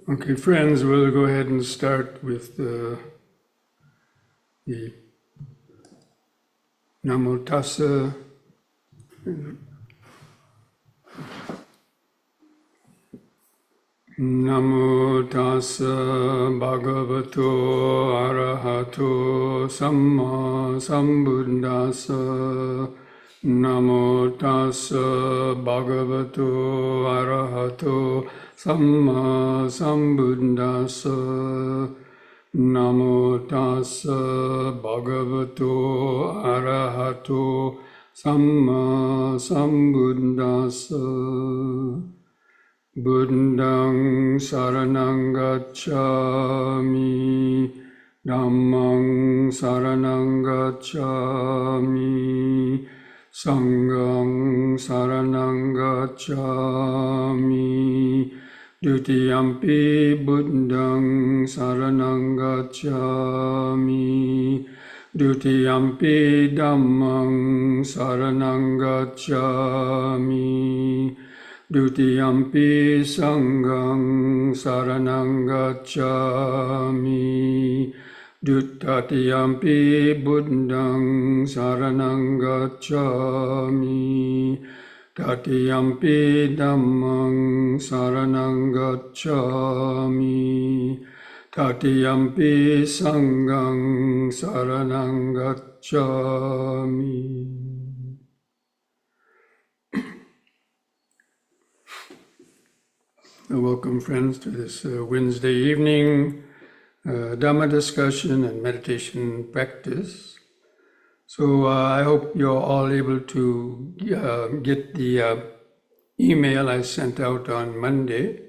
Okay, friends, we'll go ahead and start with the Namo Tassa. Namo Tassa Bhagavato Arahato Samma Sambuddhassa. Namo Tassa Bhagavato Arahato Samma Sambuddhassa. Namo Tassa Bhagavato Arahato Samma Sambuddhassa. Buddhang saranang gacchami, Dhammang saranang gacchami, Sanghang saranang gacchami, Dutiyampi Buddhang saranang gacchami, Dutiyampi Dhammang saranang gacchami, Dutiyampi Sanghang saranang gacchami, Duttatiyampi Buddhang saranang gacchami, Tatiyampi Dhammang saranang gacchami, Tatiyampi Sanghang saranang gacchami. Welcome, friends, to this Wednesday evening Dhamma discussion and meditation practice. So I hope you're all able to get the email I sent out on Monday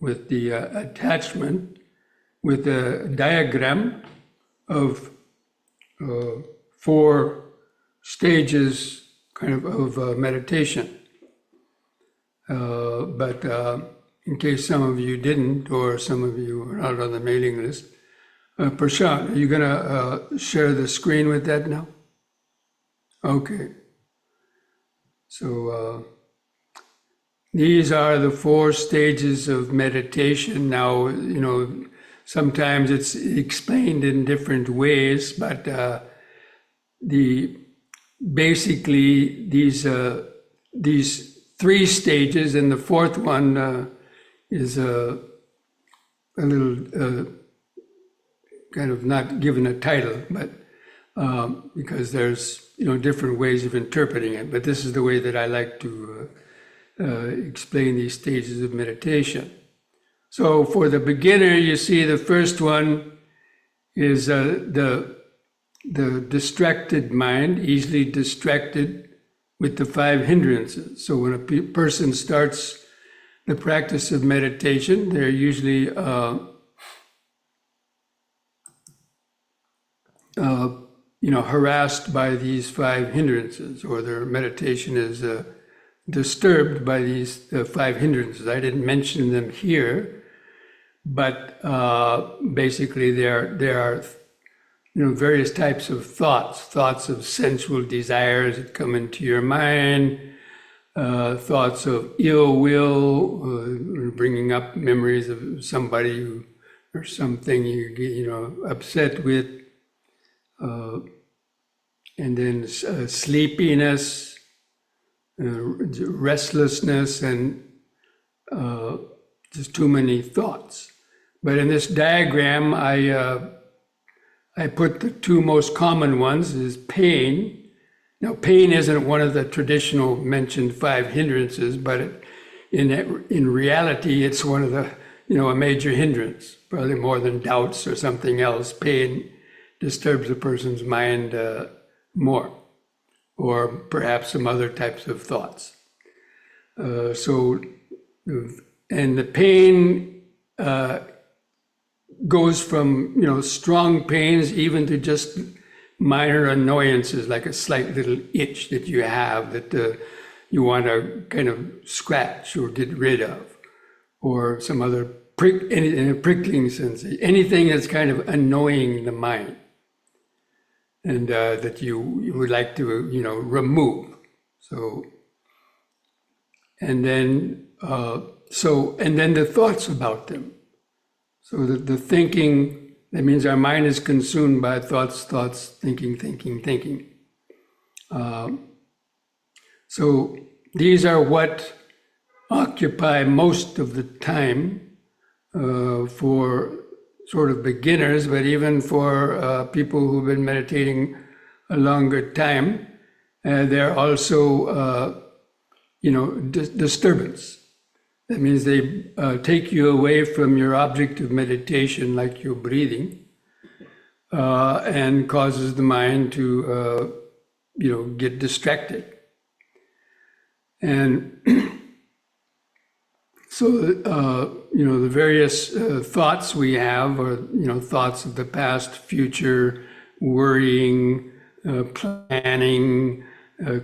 with the attachment with a diagram of 4 stages of meditation. But in case some of you didn't, or some of you are not on the mailing list, Prashant, are you going to share the screen with that now? Okay. So these are the 4 stages of meditation. Now, sometimes it's explained in different ways, but basically these 3 stages, and the 4th one is a little kind of not given a title, but because there's different ways of interpreting it. But this is the way that I like to explain these stages of meditation. So for the beginner, you see the first one is the distracted mind, easily distracted with the 5 hindrances. So when a person starts the practice of meditation, they're usually harassed by these 5 hindrances, or their meditation is disturbed by these 5 hindrances. I didn't mention them here, but basically there are various types of thoughts of sensual desires that come into your mind, thoughts of ill will, bringing up memories of somebody or something you get upset with, and then sleepiness, restlessness, and just too many thoughts. But in this diagram, I put the 2 most common ones is pain. Now, pain isn't one of the traditional mentioned 5 hindrances, but in reality, it's one of the, a major hindrance, probably more than doubts or something else. Pain disturbs a person's mind more, or perhaps some other types of thoughts. And the pain goes from, strong pains even to just minor annoyances, like a slight little itch that you have that you want to kind of scratch or get rid of, or some other prickling sensation, anything that's kind of annoying the mind, and that you would like to, remove. So, and then the thoughts about them. So the thinking, that means our mind is consumed by thoughts, thinking. So these are what occupy most of the time for sort of beginners, but even for people who've been meditating a longer time, they're also, disturbance. That means they take you away from your object of meditation, like your breathing, and causes the mind to, get distracted. And so, the various thoughts we have are, thoughts of the past, future, worrying, planning,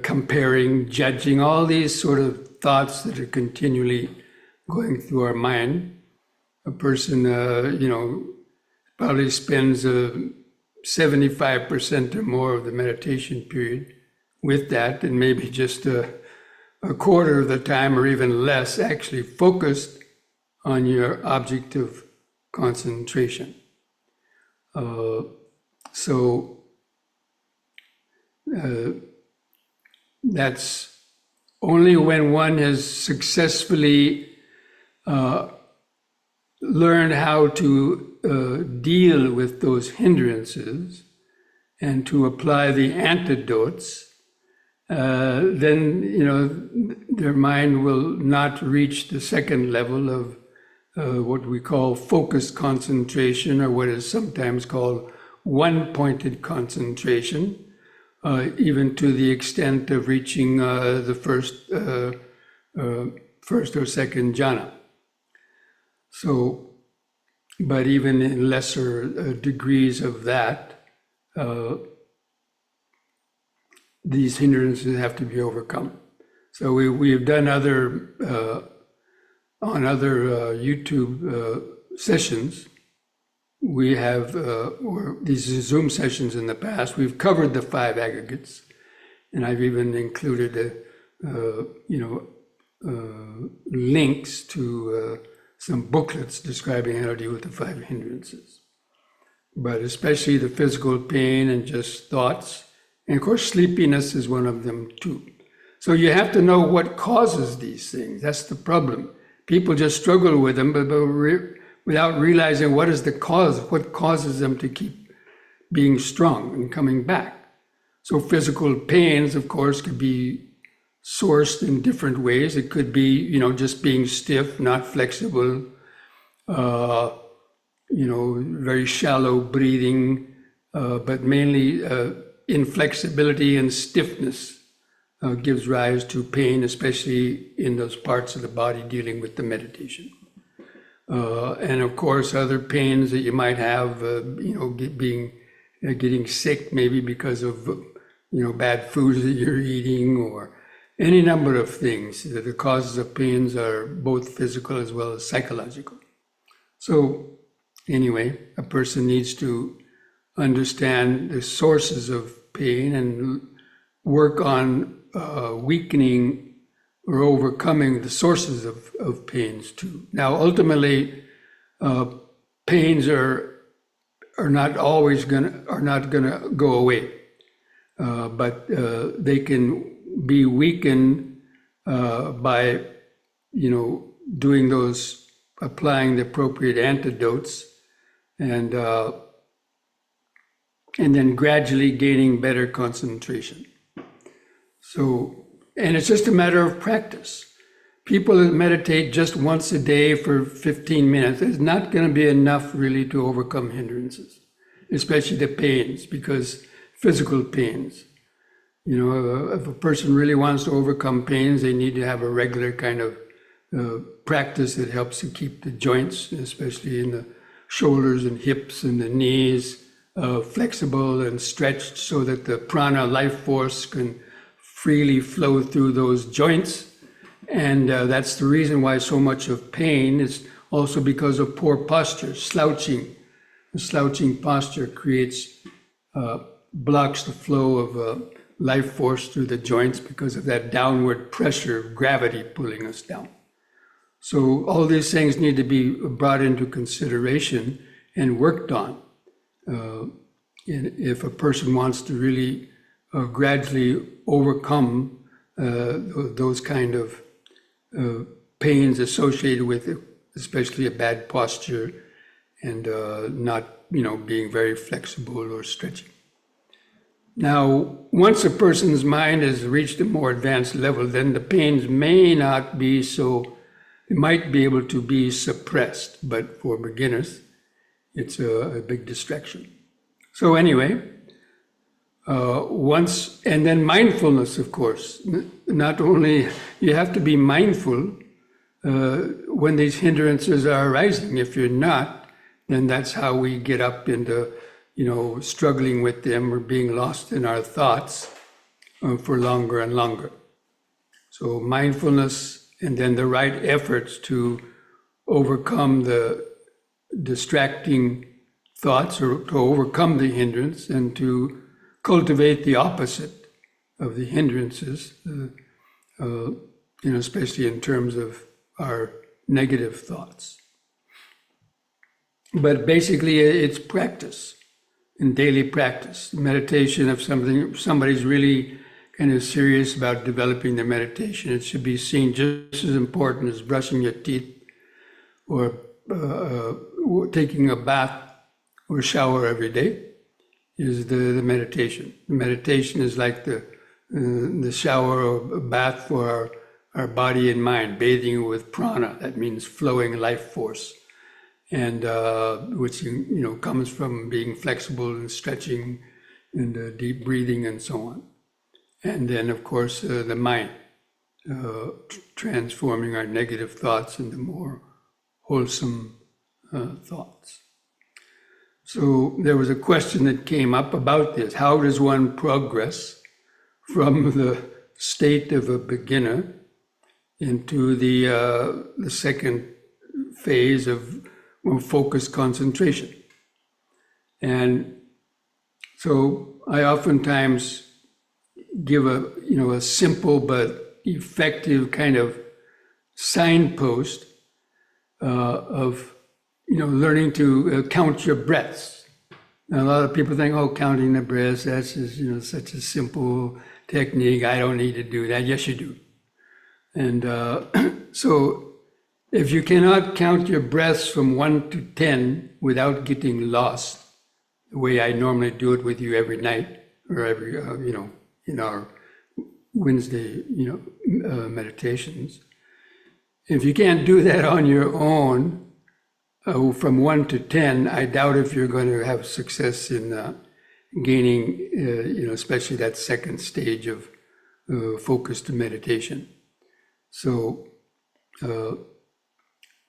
comparing, judging, all these sort of thoughts that are continually going through our mind. A person, probably spends 75% or more of the meditation period with that, and maybe just a quarter of the time or even less actually focused on your object of concentration. That's only when one has successfully learned how to deal with those hindrances and to apply the antidotes, then their mind will not reach the second level of what we call focused concentration, or what is sometimes called one-pointed concentration, even to the extent of reaching the first or second jhana. So, but even in lesser degrees of that, these hindrances have to be overcome. So we have done other on other YouTube sessions. We have or these Zoom sessions in the past. We've covered the 5 aggregates, and I've even included links to some booklets describing how to deal with the 5 hindrances. But especially the physical pain and just thoughts. And of course, sleepiness is one of them too. So you have to know what causes these things. That's the problem. People just struggle with them, but without realizing what is the cause, what causes them to keep being strong and coming back. So physical pains, of course, could be sourced in different ways. It could be, just being stiff, not flexible, very shallow breathing, but mainly inflexibility and stiffness gives rise to pain, especially in those parts of the body dealing with the meditation. And of course, other pains that you might have, getting sick, maybe because of, bad foods that you're eating, or any number of things. The causes of pains are both physical as well as psychological. So anyway, a person needs to understand the sources of pain and work on weakening or overcoming the sources of pains too. Now, ultimately, pains are not gonna go away, but they can be weakened by doing those, applying the appropriate antidotes, and then gradually gaining better concentration. So, and it's just a matter of practice. People that meditate just once a day for 15 minutes is not going to be enough really to overcome hindrances, especially the pains, because physical pains. If a person really wants to overcome pains, they need to have a regular kind of practice that helps to keep the joints, especially in the shoulders and hips and the knees, flexible and stretched so that the prana life force can freely flow through those joints. And that's the reason why so much of pain is also because of poor posture, slouching. The slouching posture blocks the flow of life force through the joints because of that downward pressure of gravity pulling us down. So all these things need to be brought into consideration and worked on. And if a person wants to really gradually overcome those kind of pains associated with it, especially a bad posture and not, being very flexible or stretching. Now, once a person's mind has reached a more advanced level, then the pains may not be so, it might be able to be suppressed, but for beginners, it's a big distraction. So anyway, and then mindfulness, of course. Not only, you have to be mindful when these hindrances are arising. If you're not, then that's how we get up into struggling with them or being lost in our thoughts for longer and longer. So mindfulness and then the right efforts to overcome the distracting thoughts or to overcome the hindrance and to cultivate the opposite of the hindrances, especially in terms of our negative thoughts. But basically it's practice. In daily practice, meditation of somebody's really kind of serious about developing their meditation. It should be seen just as important as brushing your teeth or taking a bath or shower every day is the meditation. The meditation is like the shower or bath for our body and mind, bathing with prana. That means flowing life force. And which comes from being flexible and stretching and deep breathing and so on. And then, of course, the mind, transforming our negative thoughts into more wholesome thoughts. So there was a question that came up about this. How does one progress from the state of a beginner into the second phase of focused concentration? And so I oftentimes give a simple but effective kind of signpost of learning to count your breaths. Now, a lot of people think, counting the breaths, that's just, such a simple technique. I don't need to do that. Yes, you do. And so if you cannot count your breaths from 1 to 10 without getting lost, the way I normally do it with you every night or every, in our Wednesday, meditations, if you can't do that on your own, from 1 to 10, I doubt if you're going to have success in gaining, especially that second stage of focused meditation. So,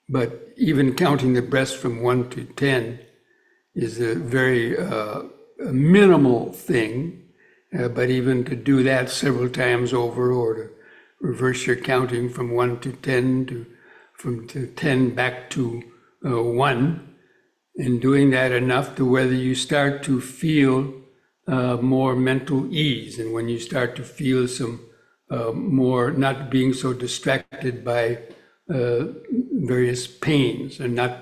but even counting the breaths from 1 to 10 is a very minimal thing. But even to do that several times over, or to reverse your counting from 1 to 10 from 10 back to 1, and doing that enough to whether you start to feel more mental ease, and when you start to feel some more not being so distracted by various pains, and not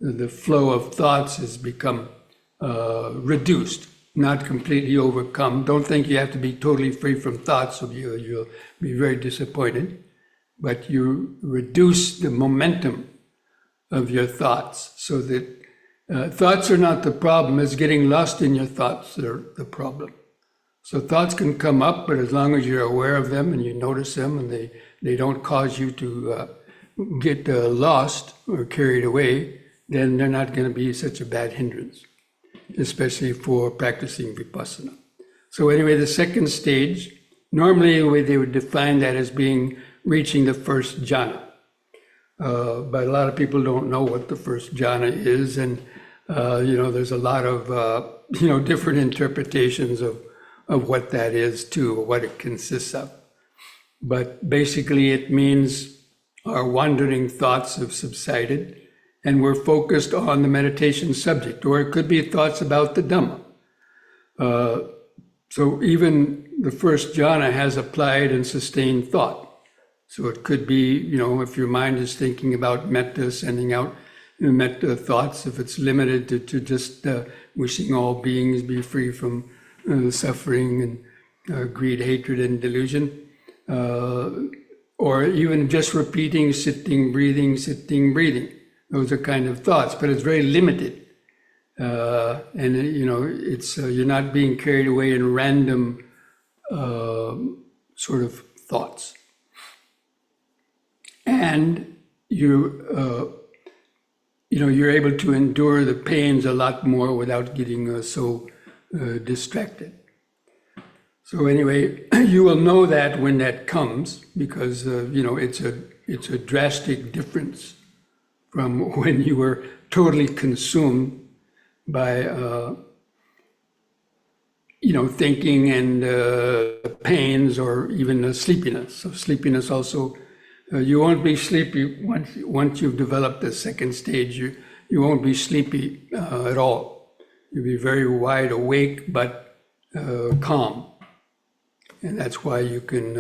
the flow of thoughts has become reduced, not completely overcome. Don't think you have to be totally free from thoughts, or you'll be very disappointed. But you reduce the momentum of your thoughts, so that thoughts are not the problem. It's getting lost in your thoughts that are the problem. So thoughts can come up, but as long as you're aware of them and you notice them, and they don't cause you to get lost or carried away, then they're not going to be such a bad hindrance, especially for practicing vipassana. So anyway, the second stage, normally they would define that as being reaching the first jhana. But a lot of people don't know what the first jhana is, and there's a lot of different interpretations of what that is too, or what it consists of. But basically it means our wandering thoughts have subsided, and we're focused on the meditation subject, or it could be thoughts about the Dhamma. So even the first jhana has applied and sustained thought. So it could be, if your mind is thinking about metta, sending out metta thoughts, if it's limited to just wishing all beings be free from suffering and greed, hatred, and delusion, or even just repeating sitting, breathing, sitting, breathing. Those are kind of thoughts, but it's very limited. And it's you're not being carried away in random sort of thoughts. And you're able to endure the pains a lot more without getting so distracted. So anyway, you will know that when that comes, because it's a drastic difference from when you were totally consumed by thinking and pains, or even sleepiness. So sleepiness also. You won't be sleepy once you've developed the second stage. You won't be sleepy at all. You'll be very wide awake, but calm. And that's why you can,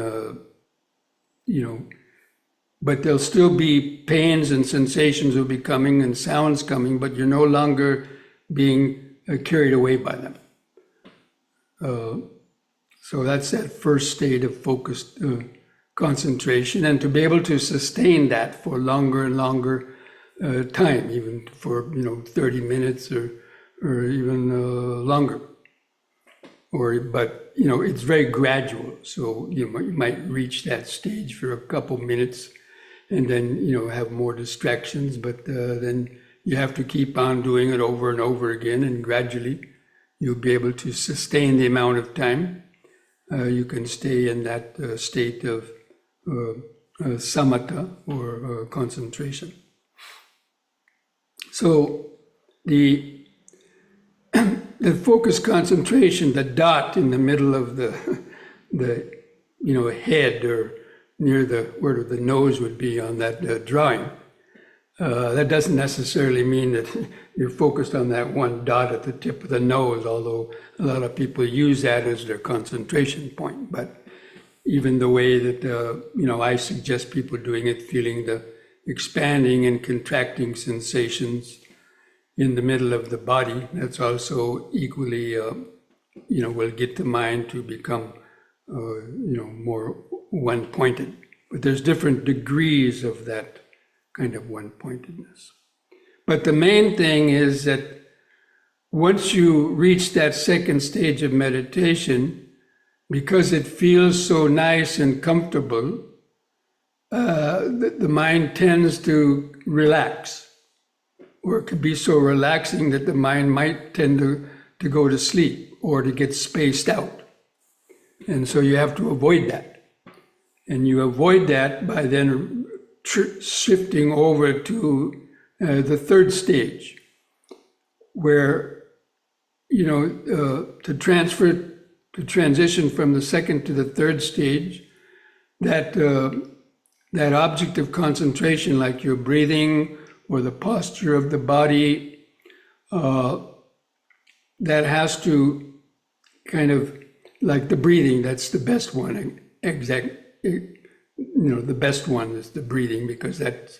but there'll still be pains and sensations will be coming and sounds coming, but you're no longer being carried away by them. So that's that first state of focused concentration, and to be able to sustain that for longer and longer time, even for 30 minutes or even longer. But it's very gradual. So you might reach that stage for a couple minutes, and then have more distractions. But then you have to keep on doing it over and over again, and gradually you'll be able to sustain the amount of time you can stay in that state of samatha, or concentration. So the focused concentration, the dot in the middle of the head, or near where the nose would be on that drawing, that doesn't necessarily mean that you're focused on that one dot at the tip of the nose, although a lot of people use that as their concentration point. But even the way that I suggest people doing it, feeling the expanding and contracting sensations in the middle of the body, that's also equally, will get the mind to become, more one-pointed. But there's different degrees of that kind of one-pointedness. But the main thing is that once you reach that second stage of meditation, because it feels so nice and comfortable, the mind tends to relax. Or it could be so relaxing that the mind might tend to go to sleep or to get spaced out. And so you have to avoid that. And you avoid that by then shifting over to the third stage, where, to transition from the second to the third stage, that object of concentration, like your breathing or the posture of the body, that has to kind of, like the breathing, that's the best one. The best one is the breathing, because that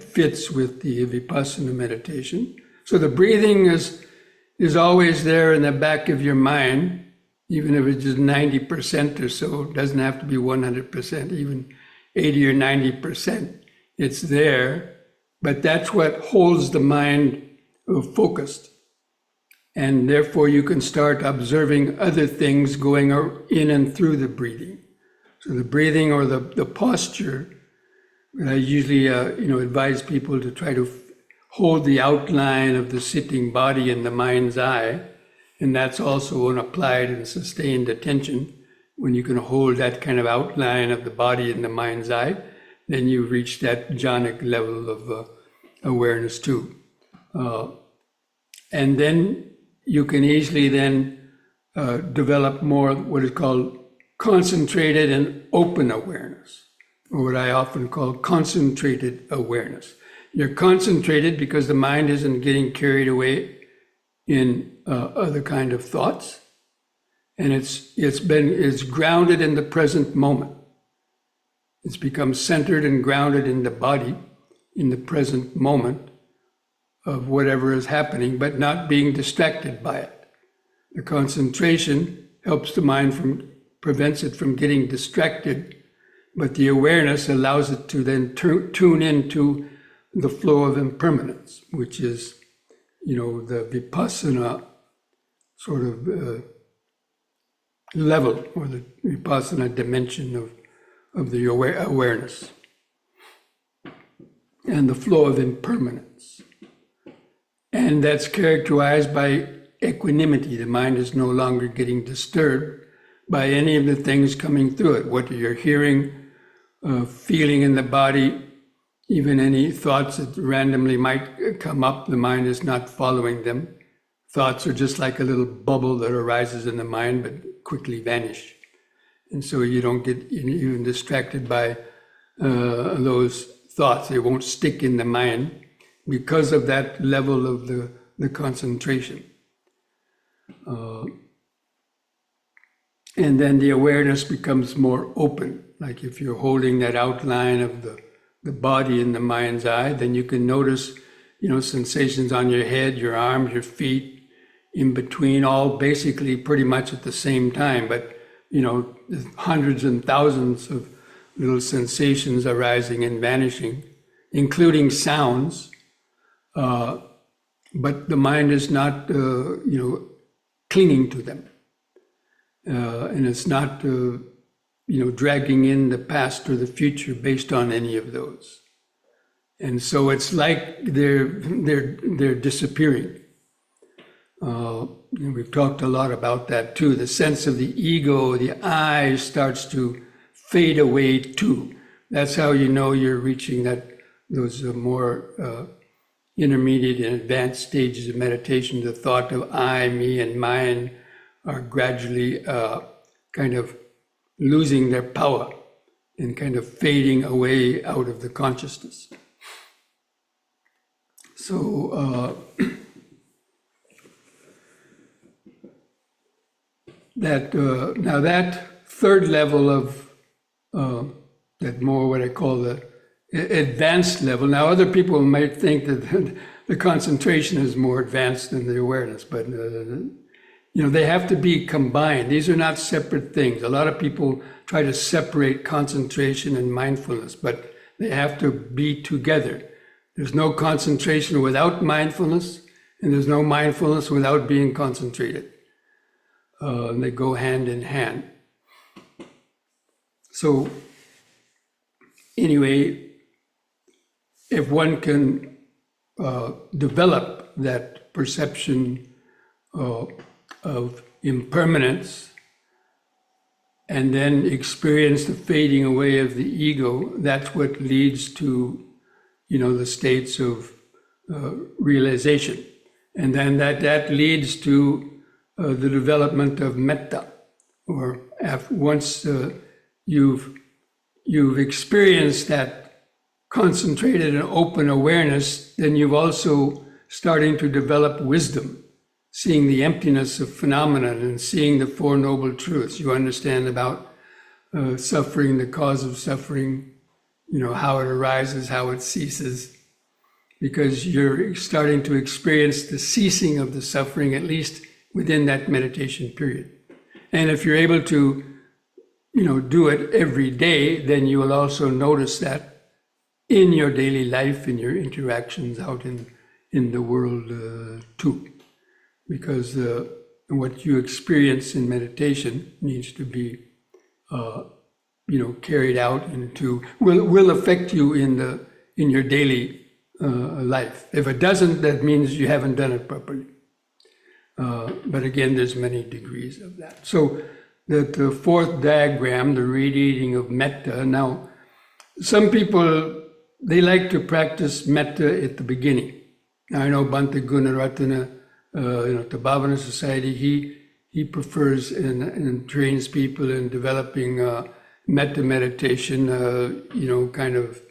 fits with the vipassana meditation. So the breathing is always there in the back of your mind, even if it's just 90% or so. It doesn't have to be 100%, even 80 or 90%. It's there, but that's what holds the mind focused. And therefore you can start observing other things going in and through the breathing. So the breathing or the posture, I usually advise people to try to hold the outline of the sitting body in the mind's eye. And that's also an applied and sustained attention. When you can hold that kind of outline of the body in the mind's eye, then you reach that jhanic level of awareness too. And then you can easily then develop more what is called concentrated and open awareness, or what I often call concentrated awareness. You're concentrated because the mind isn't getting carried away in other kind of thoughts, and it's grounded in the present moment. It's become centered and grounded in the body, in the present moment of whatever is happening, but not being distracted by it. The concentration helps the mind prevents it from getting distracted, but the awareness allows it to then tune into the flow of impermanence, which is, the vipassana sort of level, or the vipassana dimension of the awareness, and the flow of impermanence. And that's characterized by equanimity. The mind is no longer getting disturbed by any of the things coming through it, what you're hearing, feeling in the body, even any thoughts that randomly might come up, the mind is not following them. Thoughts are just like a little bubble that arises in the mind but quickly vanish. And so you don't get even distracted by those thoughts. They won't stick in the mind because of that level of the concentration. And then the awareness becomes more open. Like if you're holding that outline of the body in the mind's eye, then you can notice, sensations on your head, your arms, your feet, in between, all basically pretty much at the same time. But, hundreds and thousands of little sensations arising and vanishing, including sounds. But the mind is not, clinging to them. And it's not, dragging in the past or the future based on any of those. And so it's like they're disappearing. We've talked a lot about that too. The sense of the ego, the I, starts to fade away too. That's how you know you're reaching those more intermediate and advanced stages of meditation. The thought of I, me, and mine are gradually kind of losing their power and kind of fading away out of the consciousness. So now that third level of that more what I call the advanced level. Now other people might think that the concentration is more advanced than the awareness, but they have to be combined. These are not separate things. A lot of people try to separate concentration and mindfulness, but they have to be together. There's no concentration without mindfulness, and there's no mindfulness without being concentrated. They go hand in hand. So anyway, if one can develop that perception of impermanence and then experience the fading away of the ego, that's what leads to, the states of realization. And then that leads to the development of metta, or once you've experienced that concentrated and open awareness, then you've also starting to develop wisdom, seeing the emptiness of phenomena and seeing the Four Noble Truths. You understand about suffering, the cause of suffering, how it arises, how it ceases, because you're starting to experience the ceasing of the suffering, at least within that meditation period. And if you're able to, do it every day, then you will also notice that in your daily life, in your interactions out in the world too. Because what you experience in meditation needs to be, carried out into, will affect you in your daily life. If it doesn't, that means you haven't done it properly. But again, there's many degrees of that. So the fourth diagram, the radiating of metta. Now, some people, they like to practice metta at the beginning. Now, I know Bhante Gunaratana, the Bhavana Society, he prefers and trains people in developing metta meditation, kind of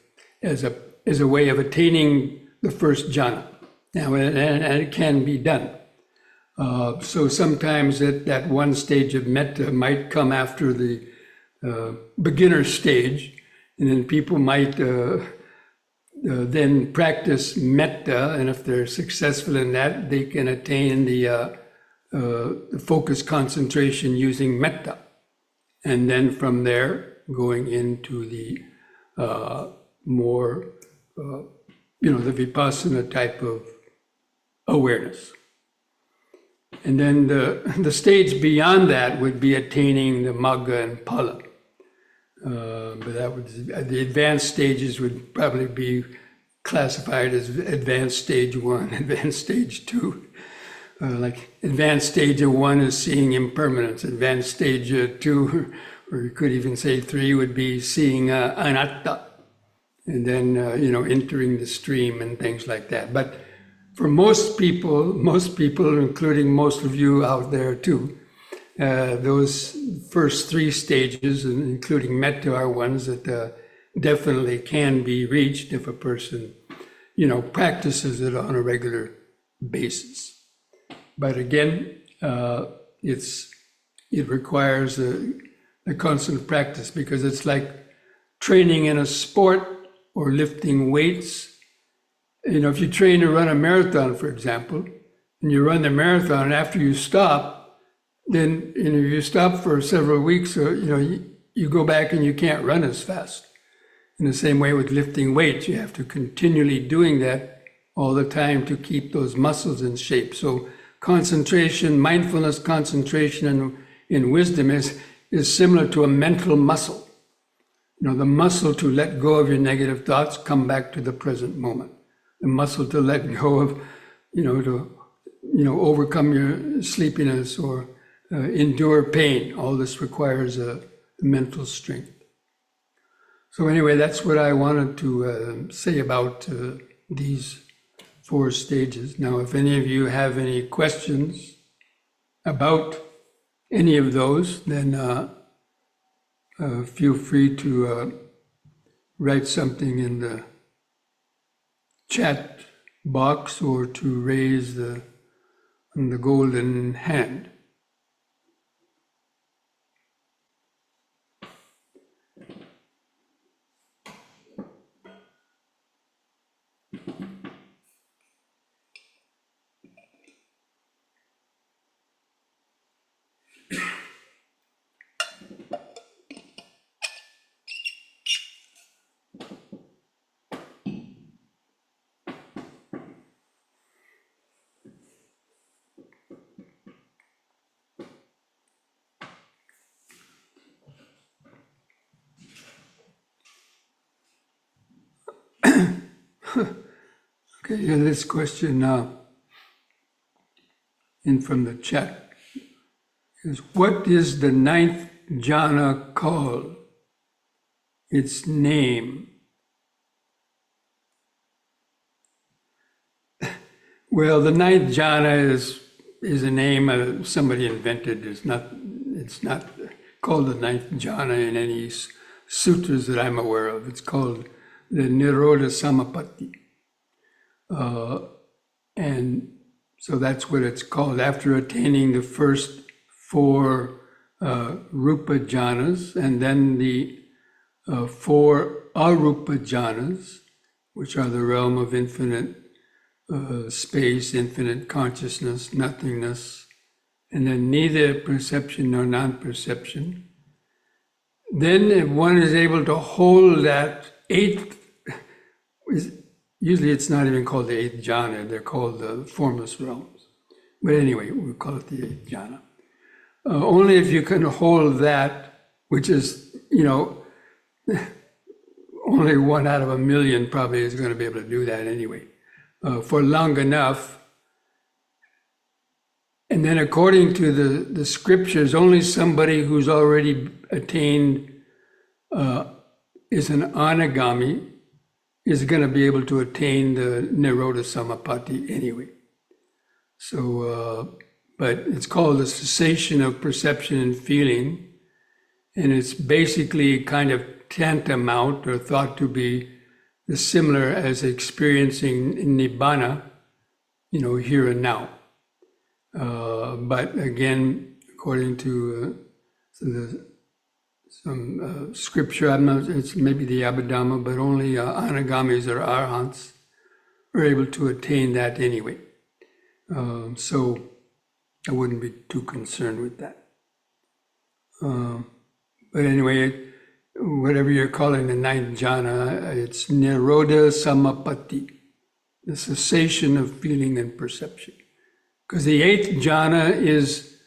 as a way of attaining the first jhana. Now, and it can be done. So sometimes that one stage of metta might come after the beginner stage, And then people might then practice metta, and if they're successful in that, they can attain the focus concentration using metta. And then from there, going into the more, the vipassana type of awareness. And then the stage beyond that would be attaining the magga and phala. But that would, the advanced stages would probably be classified as advanced stage 1, advanced stage 2. Like advanced stage of 1 is seeing impermanence. Advanced stage 2, or you could even say 3, would be seeing anatta. And then, entering the stream and things like that. But for most people, including most of you out there too, those first 3 stages, including metta, are ones that definitely can be reached if a person, practices it on a regular basis. But again, it requires a constant practice, because it's like training in a sport or lifting weights. If you train to run a marathon, for example, and you run the marathon, and after you stop, then if you stop for several weeks, or you go back and you can't run as fast. In the same way with lifting weights, you have to continually doing that all the time to keep those muscles in shape. So concentration, mindfulness, concentration in wisdom is similar to a mental muscle. The muscle to let go of your negative thoughts, come back to the present moment. The muscle to let go of, overcome your sleepiness or endure pain. All this requires a mental strength. So anyway, that's what I wanted to say about these 4 stages. Now, if any of you have any questions about any of those, then feel free to write something in the chat box or to raise the golden hand. Okay, and this question in from the chat is, what is the 9th jhana called? Its name? Well, the 9th jhana is a name somebody invented. It's not called the 9th jhana in any sutras that I'm aware of. It's called the Nirodha Samapatti. And so that's what it's called. After attaining the first 4 rupa jhanas, and then the 4 arupa jhanas, which are the realm of infinite space, infinite consciousness, nothingness, and then neither perception nor non-perception. Then if one is able to hold that 8th, usually it's not even called the 8th jhana, they're called the formless realms. But anyway, we'll call it the 8th jhana. Only if you can hold that, which is, only 1 out of a million probably is going to be able to do that anyway, for long enough. And then according to the scriptures, only somebody who's already attained is an anagami is going to be able to attain the Nirodha Samapatti anyway. So, but it's called the cessation of perception and feeling, and it's basically kind of tantamount or thought to be similar as experiencing Nibbana, here and now. But again, according to the some scripture. I'm not. It's maybe the Abhidhamma, but only anagamis or arhants are able to attain that anyway. So I wouldn't be too concerned with that. But anyway, whatever you're calling the ninth jhana, it's Nirodha Samapatti, the cessation of feeling and perception. Because the eighth jhana is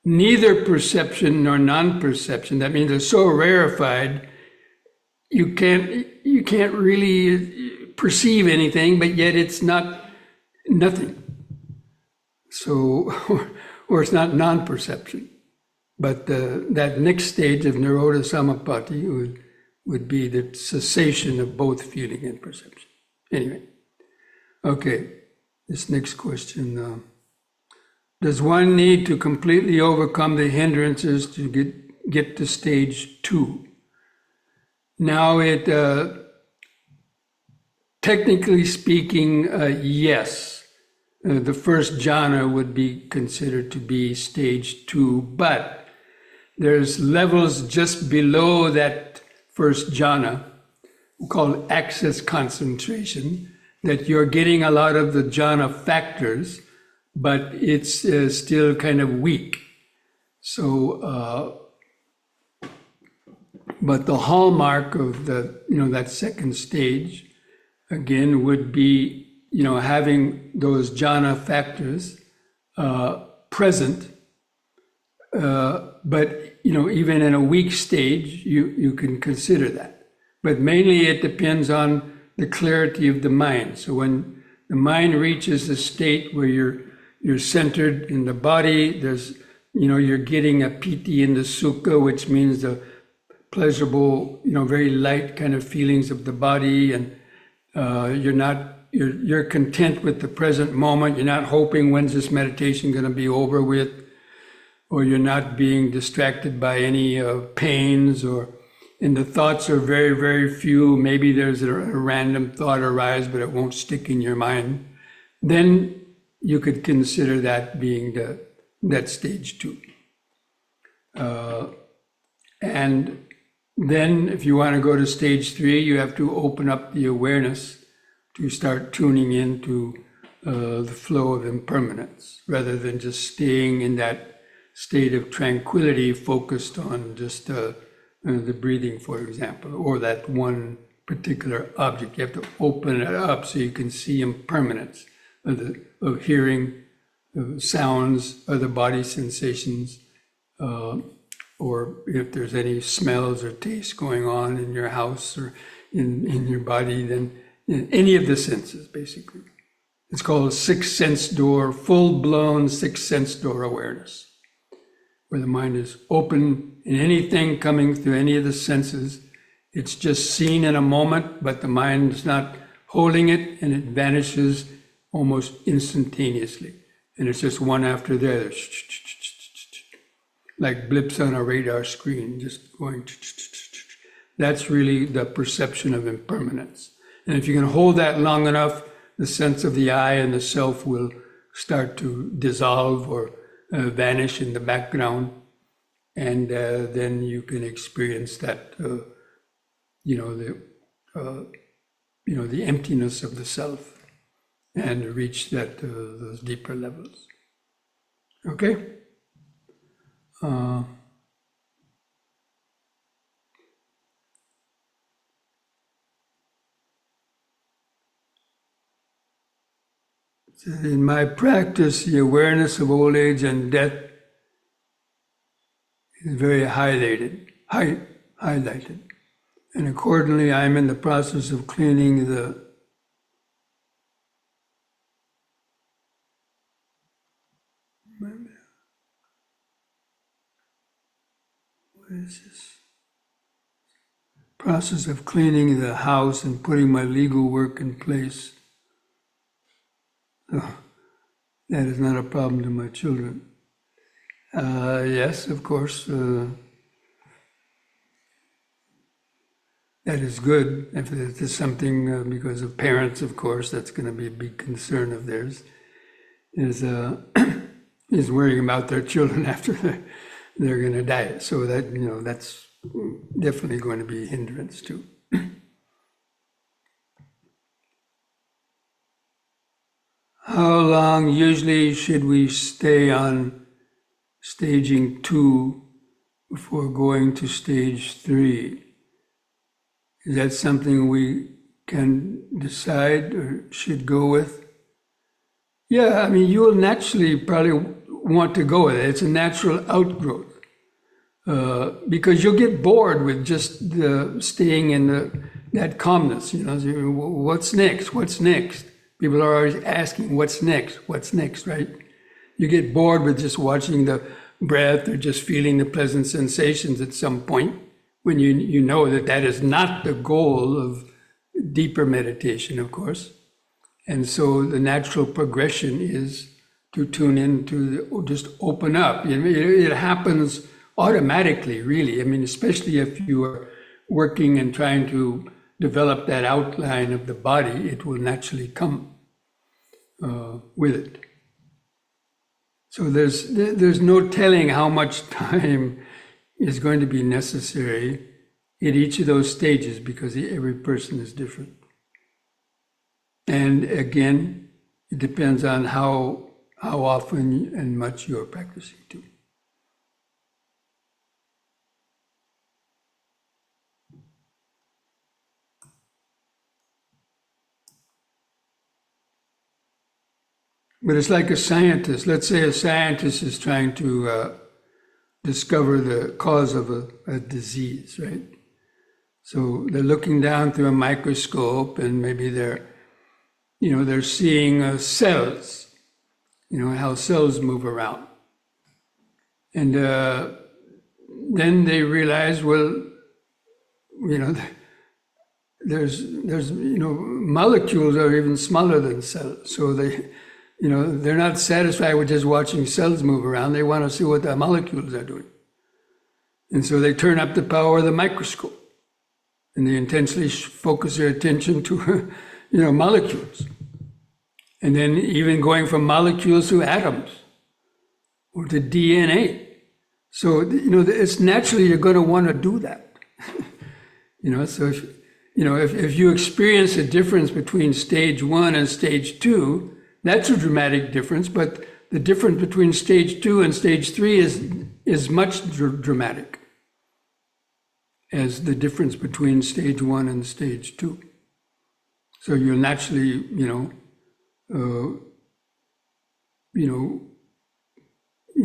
neither perception nor non-perception. That means it's so rarefied, you can't really perceive anything, but yet it's not nothing. So, or it's not non-perception. But that next stage of Nirodha Samapatti would be the cessation of both feeling and perception. Anyway, okay, this next question. Does one need to completely overcome the hindrances to get to stage 2? Now, technically speaking, yes. The first jhana would be considered to be stage 2, but there's levels just below that first jhana, called access concentration, that you're getting a lot of the jhana factors, but it's still kind of weak. So, but the hallmark of that second stage, again, would be, having those jhana factors present. But, even in a weak stage, you can consider that. But mainly it depends on the clarity of the mind. So when the mind reaches a state where you're centered in the body, you're getting a piti in the sukha, which means the pleasurable, very light kind of feelings of the body, and you're content with the present moment. You're not hoping when's this meditation going to be over with, or you're not being distracted by any pains, and the thoughts are very, very few. Maybe there's a random thought arise, but it won't stick in your mind. Then you could consider that being that stage 2. And then if you want to go to stage 3, you have to open up the awareness to start tuning into the flow of impermanence, rather than just staying in that state of tranquility focused on just the breathing, for example, or that one particular object. You have to open it up so you can see impermanence of hearing, sounds, other body sensations, or if there's any smells or tastes going on in your house or in your body, then in any of the senses, basically. It's called sixth sense door, full-blown sixth sense door awareness, where the mind is open in anything coming through any of the senses. It's just seen in a moment, but the mind is not holding it, and it vanishes almost instantaneously. And it's just one after the other, like blips on a radar screen, just going. That's really the perception of impermanence. And if you can hold that long enough, the sense of the I and the self will start to dissolve or vanish in the background. And then you can experience that, the emptiness of the self, and reach those deeper levels. Okay? In my practice, the awareness of old age and death is very highlighted. And accordingly, I'm in the process of cleaning the house and putting my legal work in place. Oh, that is not a problem to my children. Yes, of course, that is good. If there's something, because of parents, of course, that's going to be a big concern of theirs, is worrying about their children after they're going to die. So that, that's definitely going to be a hindrance too. How long usually should we stay on staging 2 before going to stage 3? Is that something we can decide or should go with? Yeah, I mean, you will naturally probably want to go with it. It's a natural outgrowth. Because you'll get bored with just staying in that calmness. What's next? What's next? People are always asking, what's next? What's next, right? You get bored with just watching the breath or just feeling the pleasant sensations at some point when you know that that is not the goal of deeper meditation, of course. And so the natural progression is to tune in to just open up. It happens automatically, really. I mean, especially if you are working and trying to develop that outline of the body, it will naturally come with it. So there's no telling how much time is going to be necessary in each of those stages because every person is different. And again, it depends on how often and much you're practicing too. But it's like a scientist. Let's say a scientist is trying to discover the cause of a disease, right? So they're looking down through a microscope and maybe they're seeing cells, how cells move around. And then they realize, well, there's molecules are even smaller than cells. So they're not satisfied with just watching cells move around. They want to see what the molecules are doing. And so they turn up the power of the microscope and they intentionally focus their attention to, molecules. And then even going from molecules to atoms or to DNA. So, it's naturally you're going to want to do that. So if you experience a difference between stage 1 and stage 2, that's a dramatic difference, but the difference between stage 2 and stage 3 is much dramatic as the difference between stage 1 and stage 2. So you'll naturally, it'll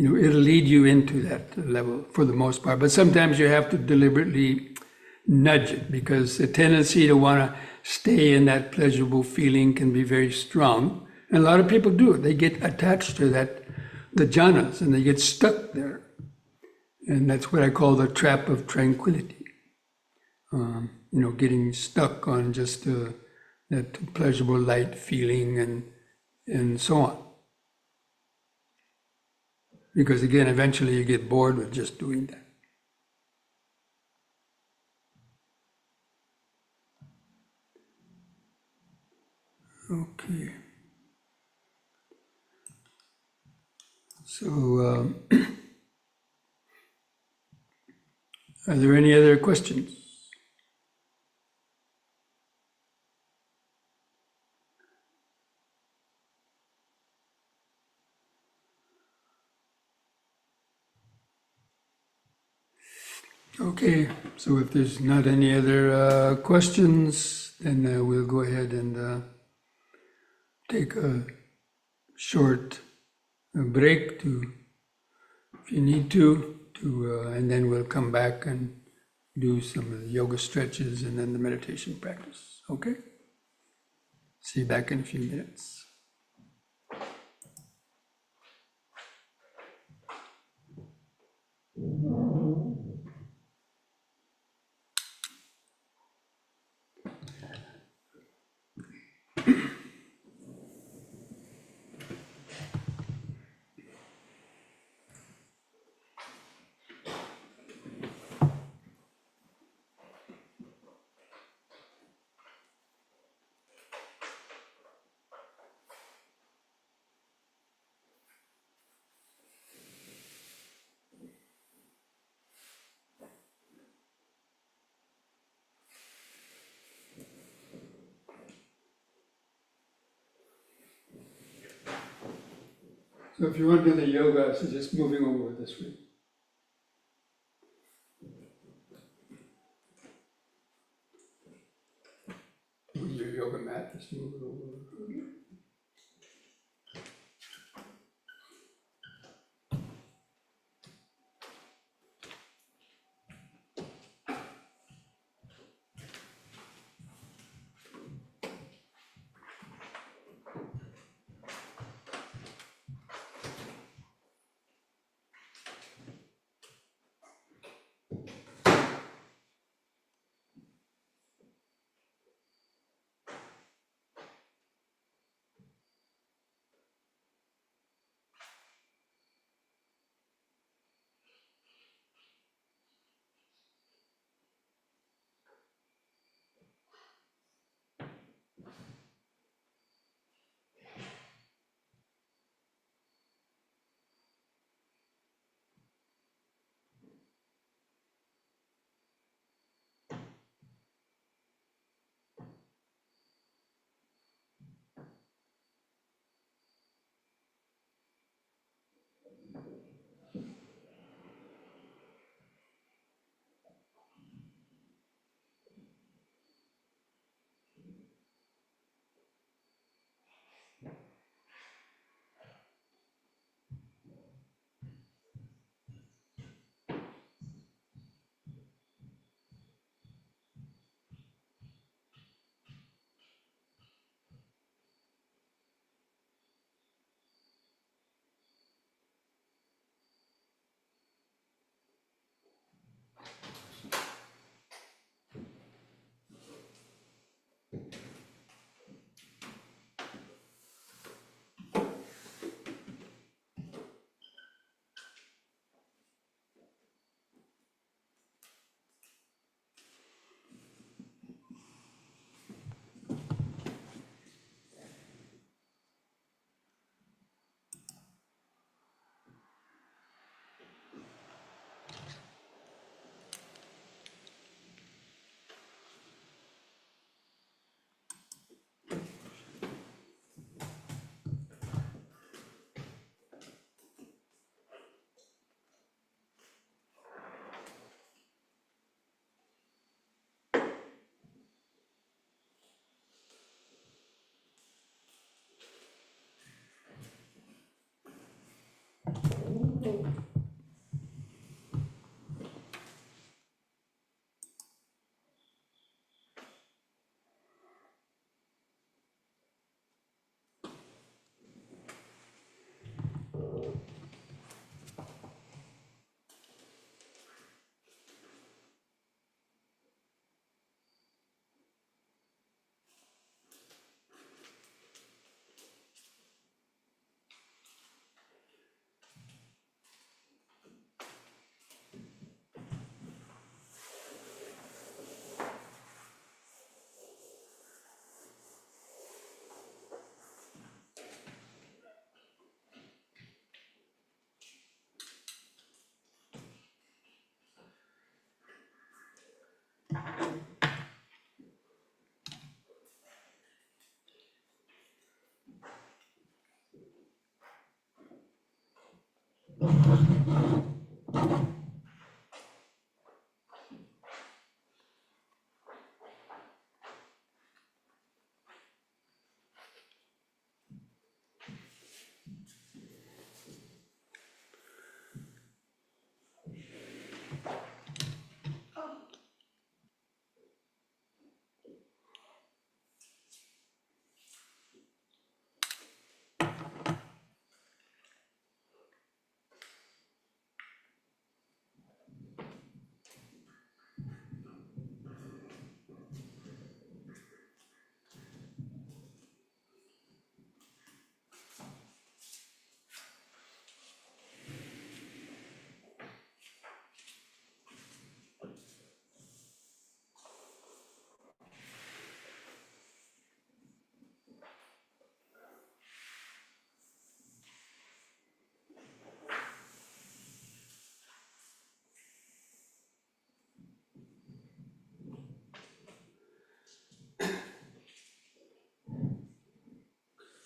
lead you into that level for the most part. But sometimes you have to deliberately nudge it because the tendency to want to stay in that pleasurable feeling can be very strong. And a lot of people do. They get attached to the jhanas, and they get stuck there. And that's what I call the trap of tranquility. Getting stuck on just that pleasurable light feeling and so on. Because again, eventually you get bored with just doing that. Okay. So, are there any other questions? Okay, so if there's not any other questions, then we'll go ahead and take a short break if you need to, and then we'll come back and do some of the yoga stretches and then the meditation practice. Okay? See you back in a few minutes. So if you want to do the yoga, so just moving over this way. Your yoga mat, just move it over.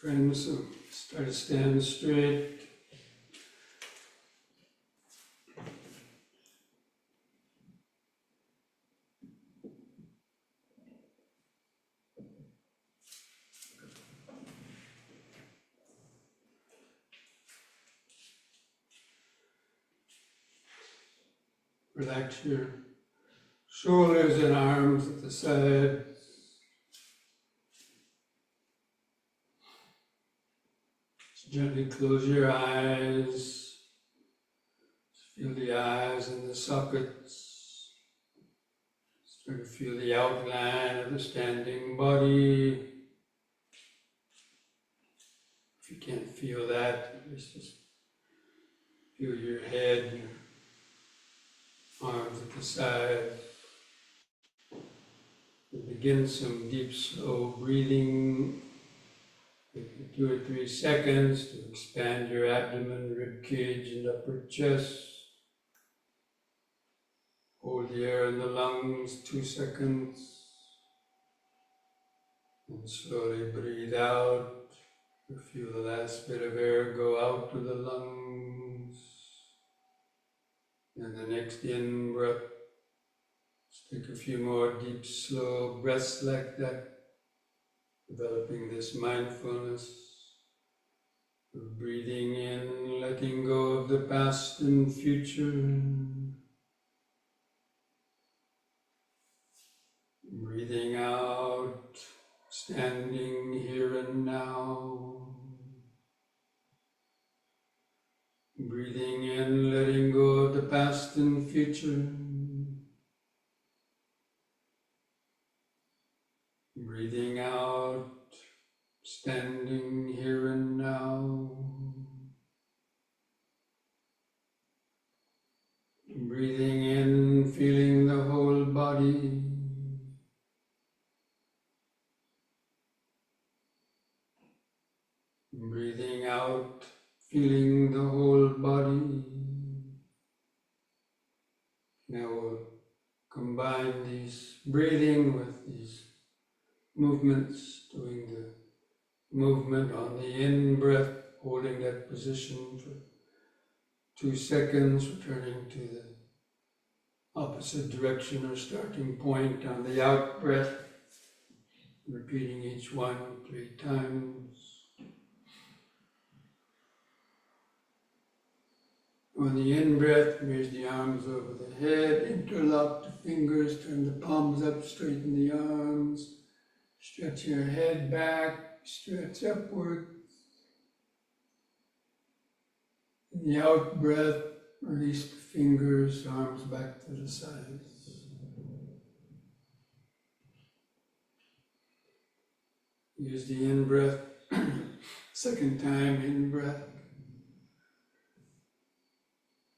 Friends, try to stand straight, Relax your shoulders and arms at the side. Gently close your eyes. Feel the eyes in the sockets. Start to feel the outline of the standing body. If you can't feel that, just feel your head, your arms at the side. And begin some deep, slow breathing. Maybe 2 or 3 seconds to expand your abdomen, rib cage, and upper chest. Hold the air in the lungs, 2 seconds. And slowly breathe out. Feel the last bit of air go out to the lungs. And the next in-breath. Let's take a few more deep, slow breaths like that. Developing this mindfulness of breathing in, letting go of the past and future. Breathing out, standing here and now. Breathing in, letting go of the past and future. Breathing out, standing here and now. Breathing in, feeling the whole body. Breathing out, feeling the whole body. Now we'll combine these breathing with these movements, doing the movement on the in-breath, holding that position for 2 seconds, returning to the opposite direction or starting point on the out-breath, repeating each one 3 times. On the in-breath, raise the arms over the head, interlock the fingers, turn the palms up, straighten the arms, stretch your head back, stretch upward. In the out-breath, release the fingers, arms back to the sides. Use the in-breath, second time in-breath.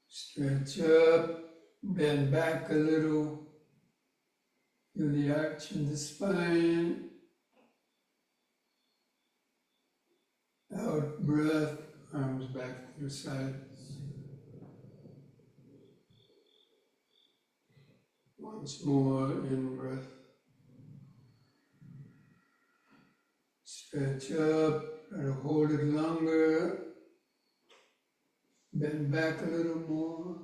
Stretch up, bend back a little. Feel the arch in the spine. Out breath, arms back to the sides. Once more, in breath. Stretch up, try to hold it longer. Bend back a little more.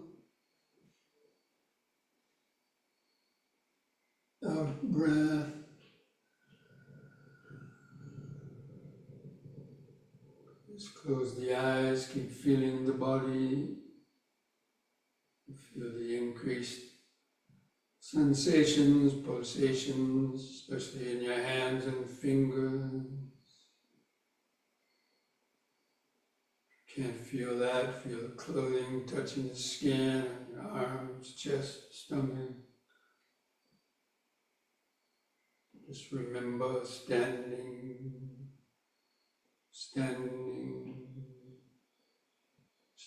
Out breath. Just close the eyes, keep feeling the body. Feel the increased sensations, pulsations, especially in your hands and fingers. Can't feel that, feel the clothing touching the skin, your arms, chest, stomach. Just remember standing, just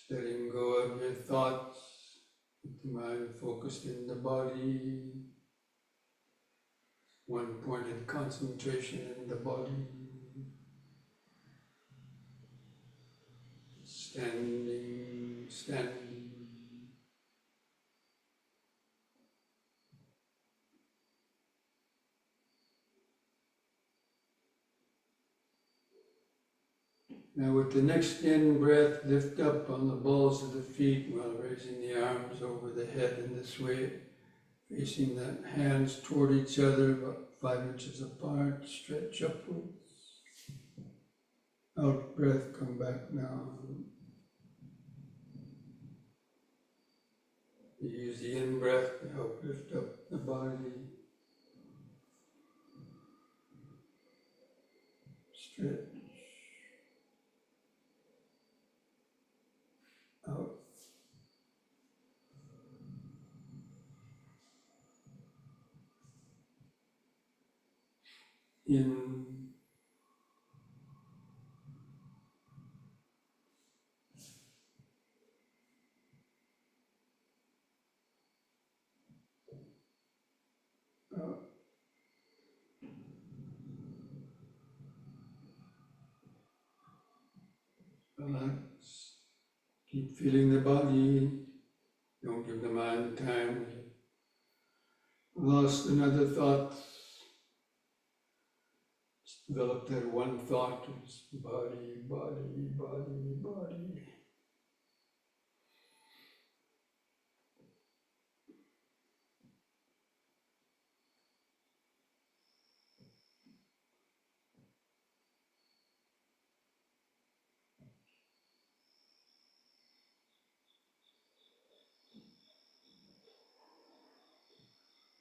letting go of your thoughts, with the mind focused in the body, one pointed concentration in the body. Standing. Now with the next in-breath, lift up on the balls of the feet while raising the arms over the head in this way, facing the hands toward each other about 5 inches apart, stretch upwards. Out breath, come back now. You use the in-breath to help lift up the body. Stretch. Out. In. Out. Relax. Keep feeling the body. Don't give the mind time. Lost another thought. Just develop that one thought. It's body, body, body, body.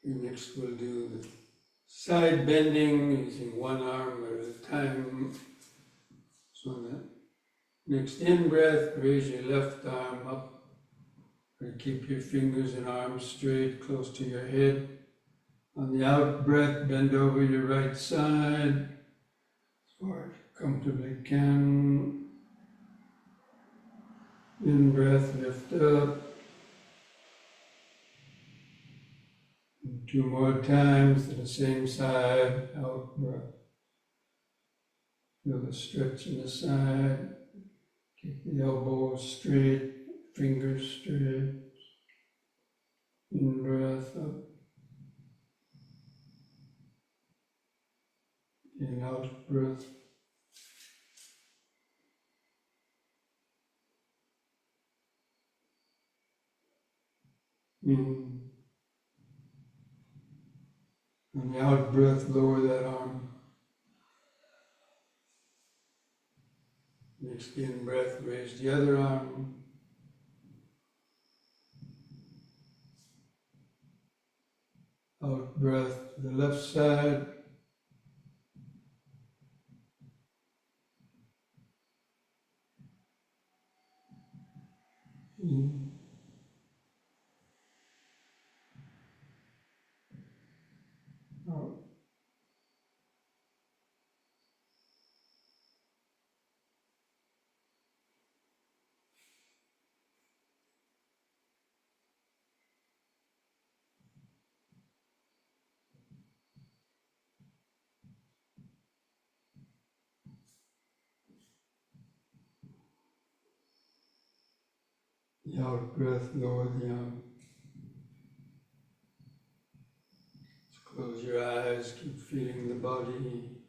And next we'll do the side bending using one arm at a time. So that next in-breath, raise your left arm up and keep your fingers and arms straight close to your head. On the out-breath, bend over your right side as far as you comfortably can. In-breath, lift up. 2 more times to the same side, out-breath. Feel the stretch in the side. Keep the elbows straight, fingers straight. In-breath up. In out-breath. In. On the out-breath, lower that arm. Next in-breath, raise the other arm. Out-breath to the left side. In. Out. The out-breath, lower the arm. Close your eyes, keep feeling the body.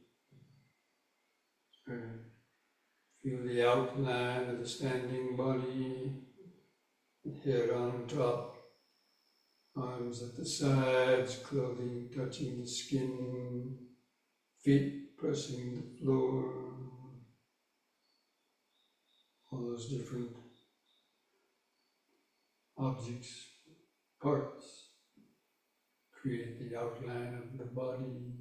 Feel the outline of the standing body, head on top, arms at the sides, clothing touching the skin, feet pressing the floor, all those different objects, parts, create the outline of the body.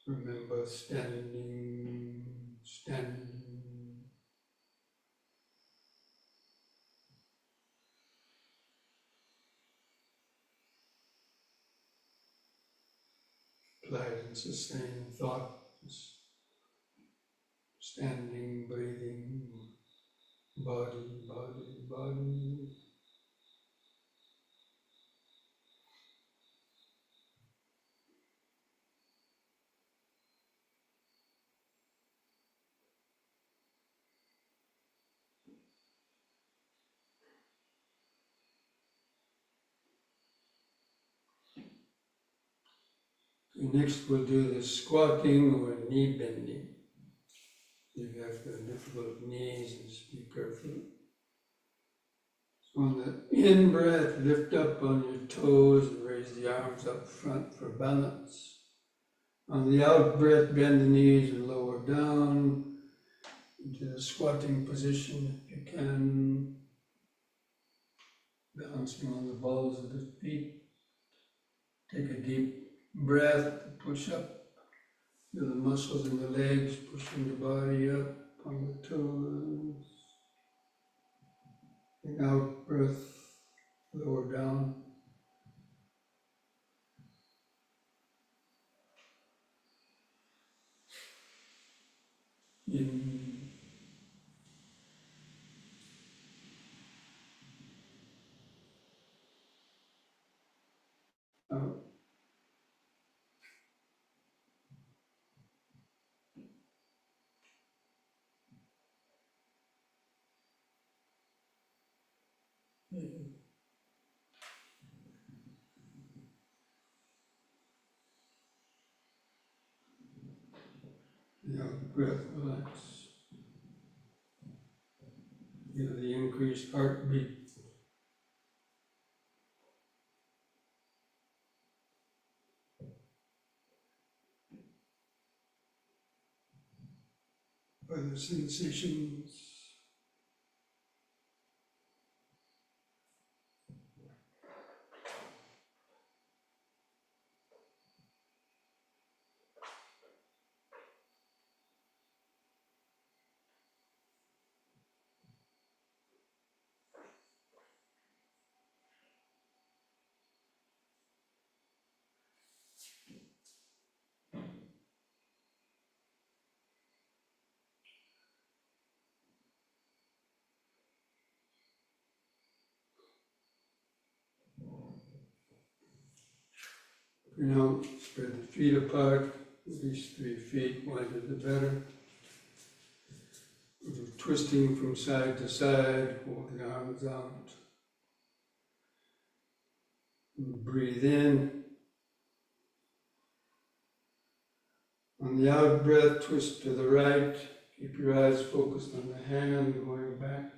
Remember standing, standing. Applied and sustained thought, standing, breathing, body, body, body. Next we'll do the squatting or knee bending. If you have difficult knees, just be careful. So on the in-breath, lift up on your toes and raise the arms up front for balance. On the out-breath, bend the knees and lower down into the squatting position if you can. balancing on the balls of the feet. Take a deep breath, push up. Feel the muscles in the legs, pushing the body up on the toes. And out breath, lower down. In, out. In. The out breath, relax. Feel the increased heartbeat. By the sensations. Now, spread the feet apart, at least 3 feet, wider the better. Twisting from side to side, hold the arms out. And breathe in. On the out breath, twist to the right. Keep your eyes focused on the hand going back.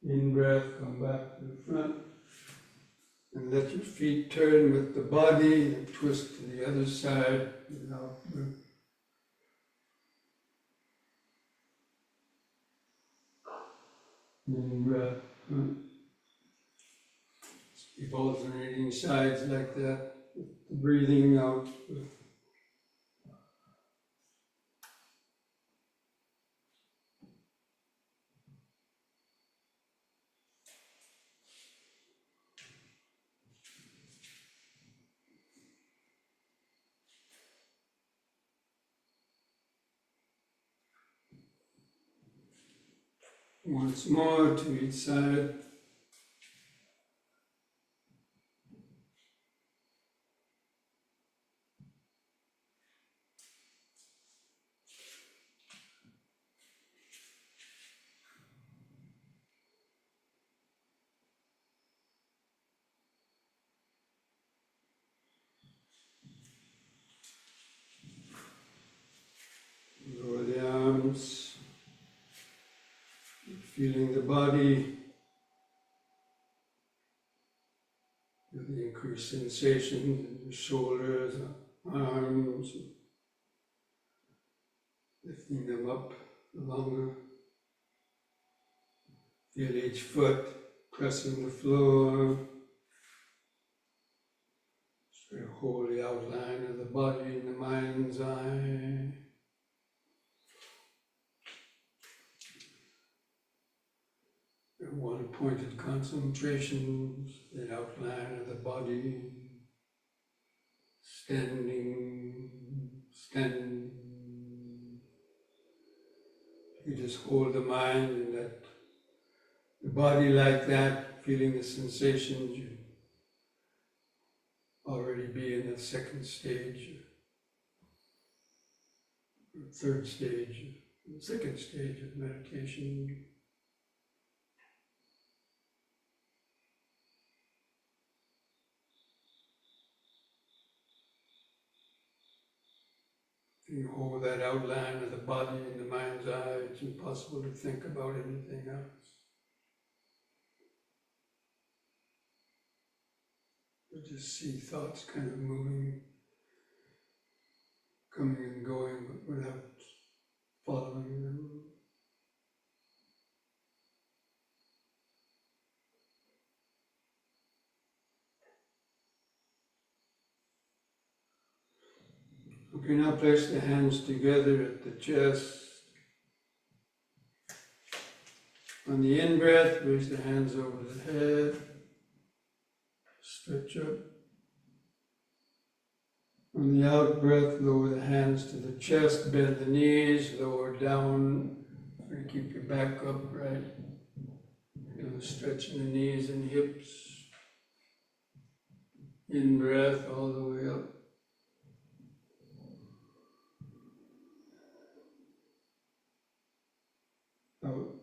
In breath, come back to the front. And let your feet turn with the body and twist to the other side without breath. In breath. Keep alternating sides like that. Breathing out. Once more to each side. Lower the arms. Feeling the body. Feel the increased sensations in the shoulders, arms. Lifting them up longer. Feel each foot pressing the floor. Try to hold the outline of the body in the mind's eye. And one pointed concentration, the outline of the body, standing. You just hold the mind and that the body like that, feeling the sensations, you already be in the second stage, or third stage, the second stage of meditation. You hold that outline of the body in the mind's eye, it's impossible to think about anything else. You just see thoughts kind of moving, coming and going, but without following them. Okay, now place the hands together at the chest. On the in-breath, raise the hands over the head. Stretch up. On the out-breath, lower the hands to the chest, bend the knees, lower down. Try to keep your back upright. Stretching the knees and hips. In-breath all the way up. Out.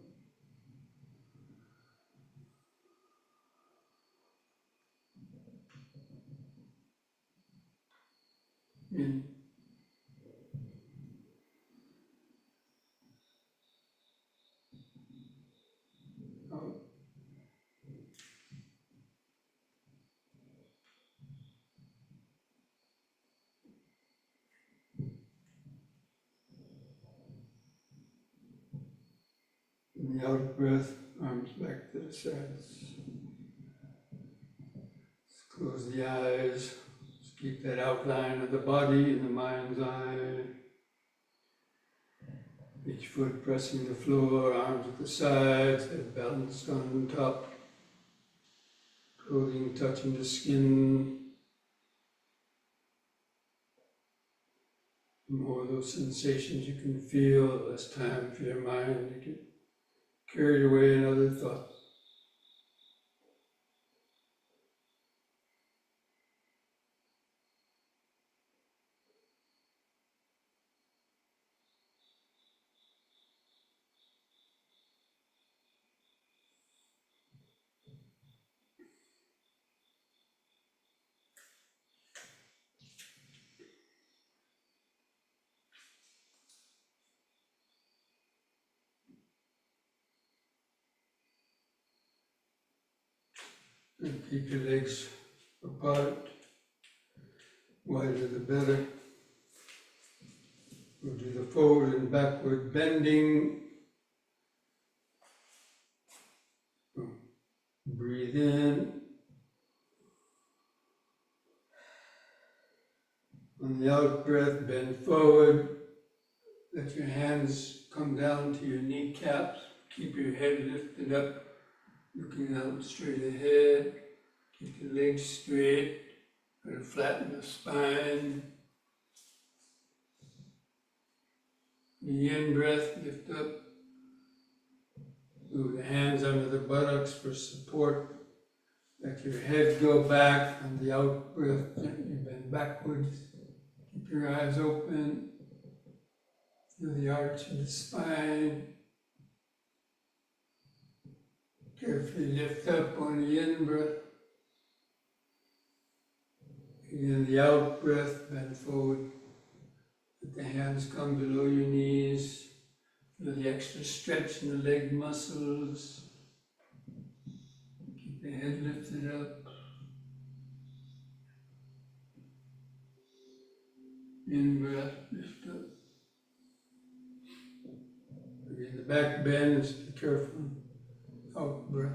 In. Out. In the out breath, arms back to the sides. Close the eyes. Just keep that outline of the body in the mind's eye. Each foot pressing the floor, arms at the sides, head balanced on top. Clothing touching the skin. The more of those sensations you can feel, less time for your mind to get carried away in other thoughts. And keep your legs apart, wider the better. We'll do the forward and backward bending. Breathe in. On the out breath, bend forward. Let your hands come down to your kneecaps. Keep your head lifted up, looking out straight ahead. Keep the legs straight. Try to flatten the spine. The in-breath, lift up. Move the hands under the buttocks for support. Let your head go back. On the out-breath, gently bend backwards. Keep your eyes open. Feel the arch of the spine. Carefully lift up on the in-breath. Again, the out-breath, bend forward. Let the hands come below your knees. Feel the extra stretch in the leg muscles. Keep the head lifted up. In-breath, lift up. Again, the back bends, be careful. Out-breath.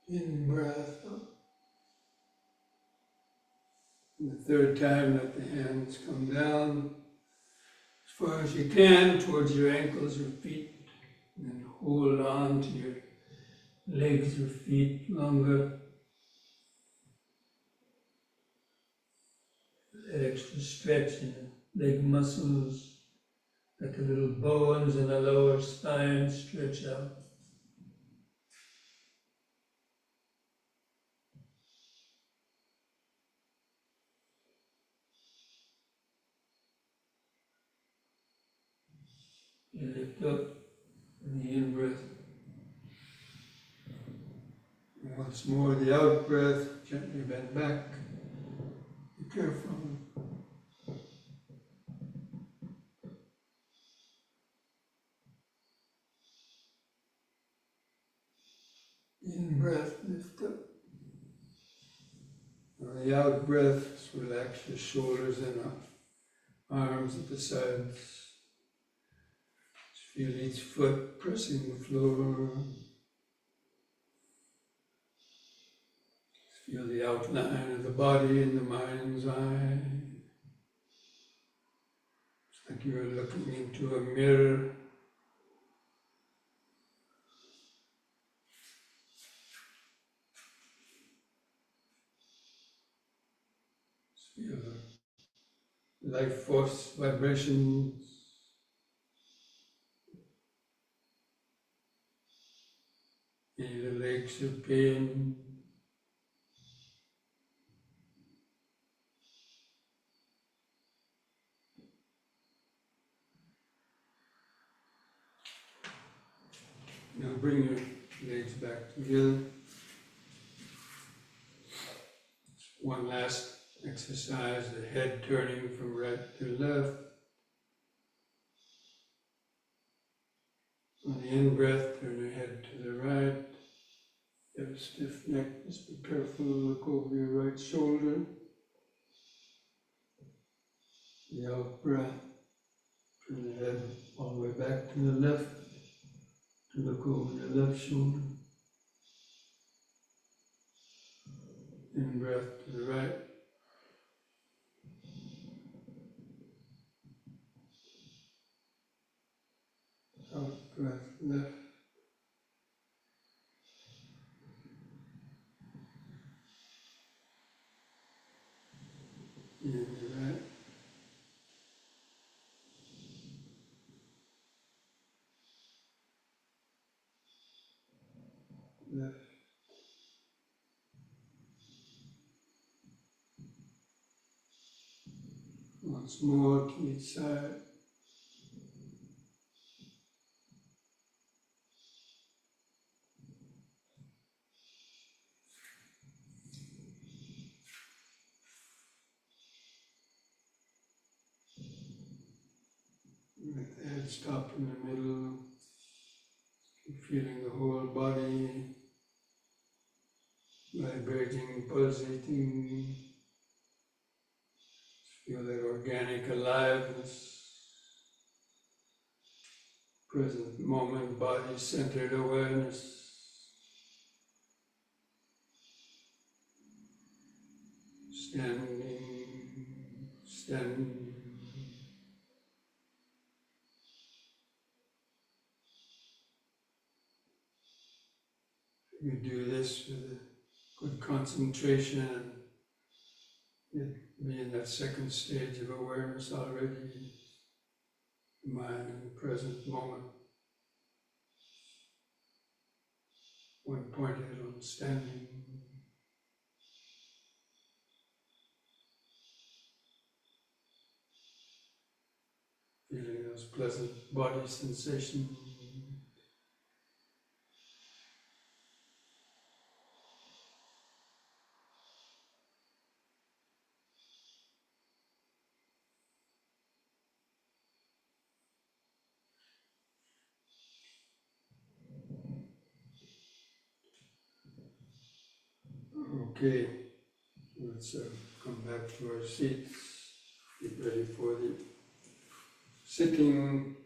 In-breath up. And the third time, let the hands come down as far as you can towards your ankles or feet. And then hold on to your legs or feet longer. That extra stretch in the leg muscles. Let the little bones in the lower spine stretch out. You lift up in the in-breath. And once more, the out-breath, gently bend back. Be careful. In-breath, lift up. On the out-breath, just relax your shoulders and arms at the sides. Just feel each foot pressing the floor. Feel the outline of the body in the mind's eye. It's like you're looking into a mirror. Feel the life force vibrations. Feel the aches of pain. Now bring your legs back together. One last exercise, the head turning from right to left. On the in-breath, turn your head to the right. You have a stiff neck, just be careful, look over your right shoulder. The out-breath, turn the head all the way back to the left, to look over your left shoulder. In-breath to the right. Out-breath left. In the right. Left. Once more to each side. Let the head stop in the middle. Keep feeling the whole body vibrating, pulsating. Feel that organic aliveness, present moment, body-centered awareness. Standing. You do this with a good concentration and you'd be in that second stage of awareness already, mind in the present moment. One pointed on standing. Feeling those pleasant body sensations. Okay, let's come back to our seats. Get ready for the sitting.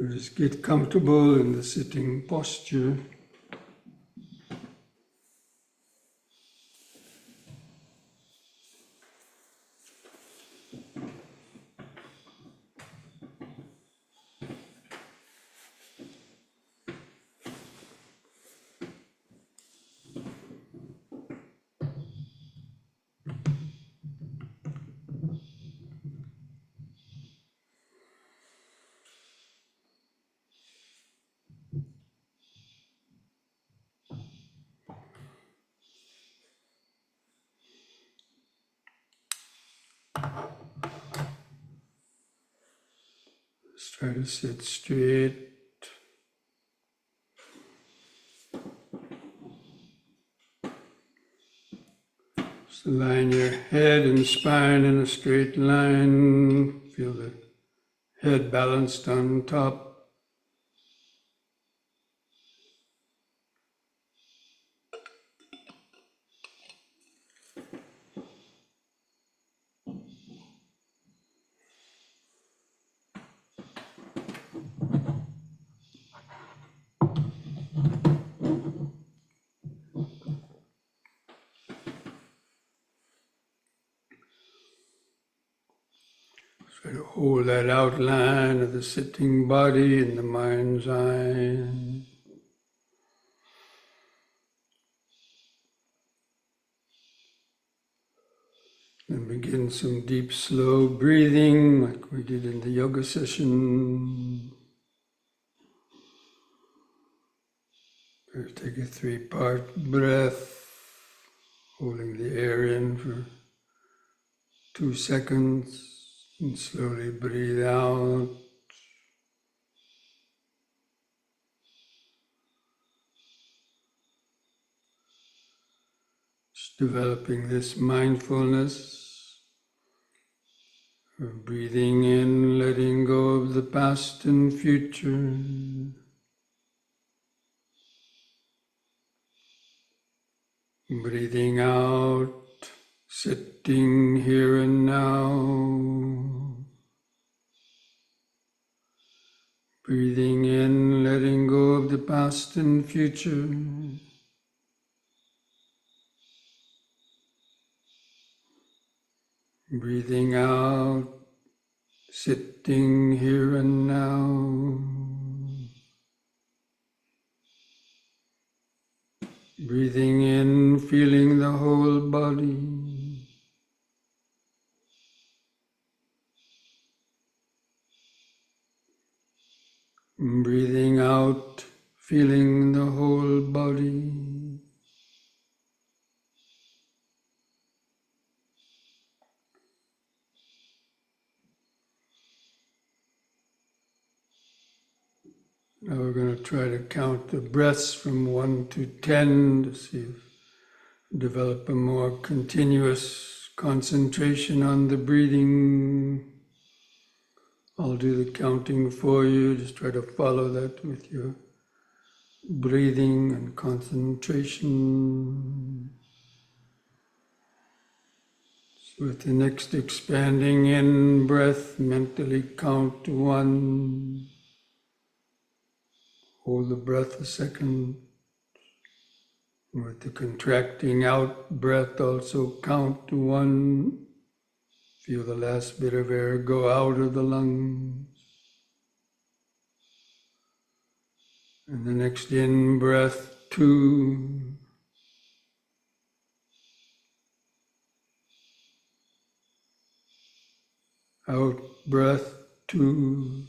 Just get comfortable in the sitting posture. Just try to sit straight. Just align your head and spine in a straight line. Feel the head balanced on top. Try to hold that outline of the sitting body in the mind's eye. And begin some deep, slow breathing like we did in the yoga session. First, take a 3-part breath, holding the air in for 2 seconds, and slowly breathe out. Just developing this mindfulness of breathing in, letting go of the past and future. Breathing out, sitting here and now. Breathing in, letting go of the past and future. Breathing out, sitting here and now. Breathing in, feeling the whole body. Breathing out, feeling the whole body. Now we're going to try to count the breaths from 1 to 10 to see if develop a more continuous concentration on the breathing. I'll do the counting for you. Just try to follow that with your breathing and concentration. So with the next expanding in breath, mentally count to 1. Hold the breath a second. With the contracting out breath, also count to 1. Feel the last bit of air go out of the lungs. And the next in breath, 2. Out breath, 2.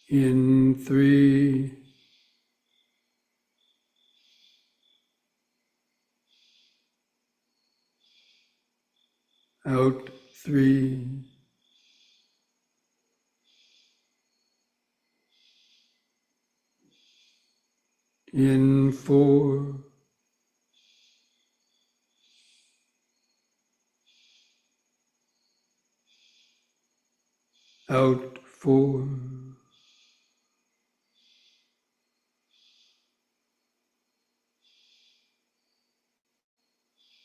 In 3. Out 3. In 4. Out 4.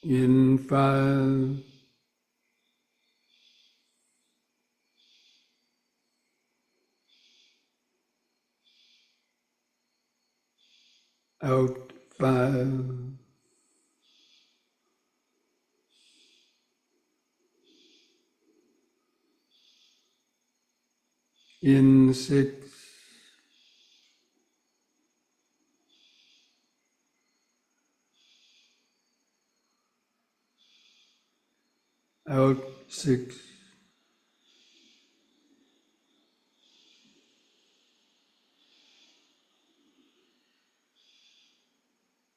In 5. out 5, in 6, out 6,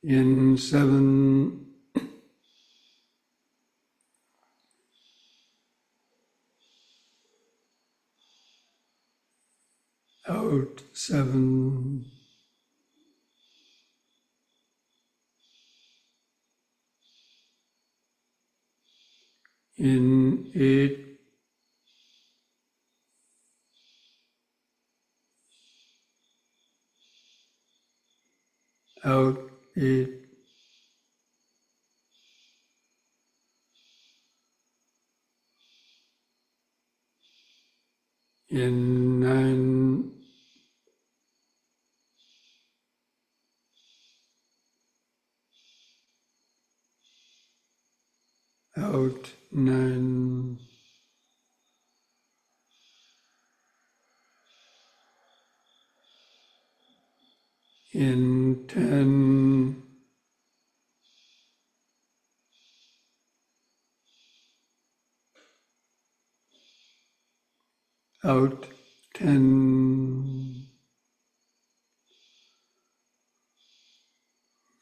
in 7, out 7, in 8, out 8, in 9, out 9, in 10, out 10.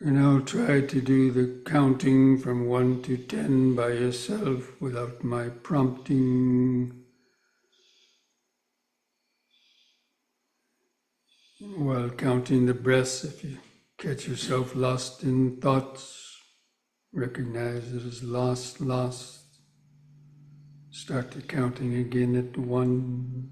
And now try to do the counting from 1 to 10 by yourself without my prompting, while counting the breaths. If you catch yourself lost in thoughts, recognize it as lost. Start the counting again at 1.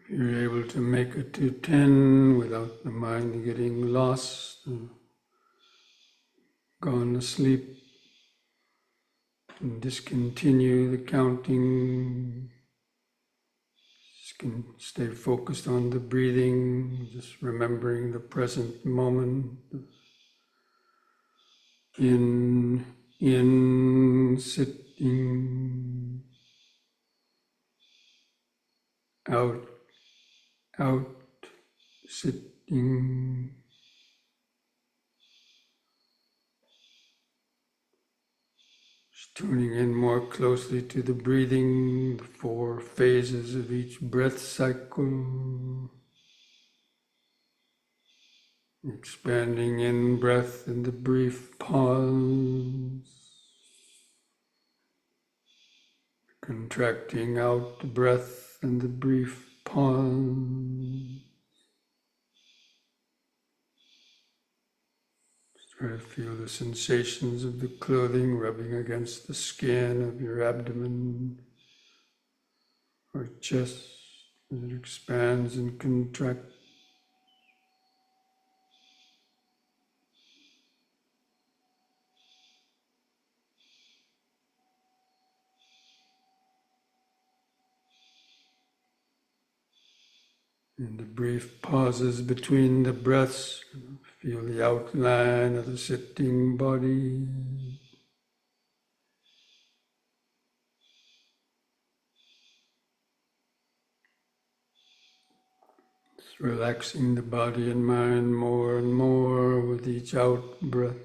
you're able to make it to 10 without the mind getting lost, gone to sleep, and discontinue the counting. Just can stay focused on the breathing, just remembering the present moment. In sitting, out, sitting. Just tuning in more closely to the breathing, the 4 phases of each breath cycle. Expanding in breath and the brief pause. Contracting out the breath and the brief pause. Try to feel the sensations of the clothing rubbing against the skin of your abdomen or chest as it expands and contracts. And the brief pauses between the breaths, feel the outline of the sitting body. Just relaxing the body and mind more and more with each out breath.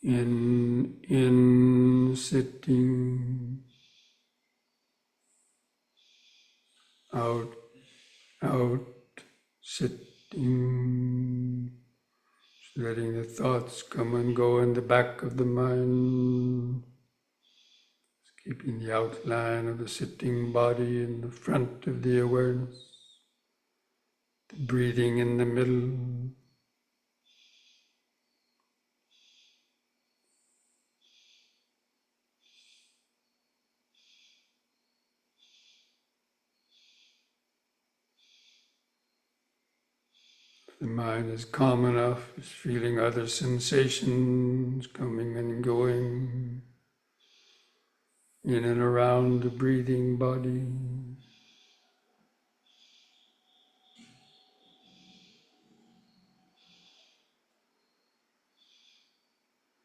In sitting, out, sitting, just letting the thoughts come and go in the back of the mind, just keeping the outline of the sitting body in the front of the awareness, the breathing in the middle. The mind is calm enough, is feeling other sensations coming and going in and around the breathing body.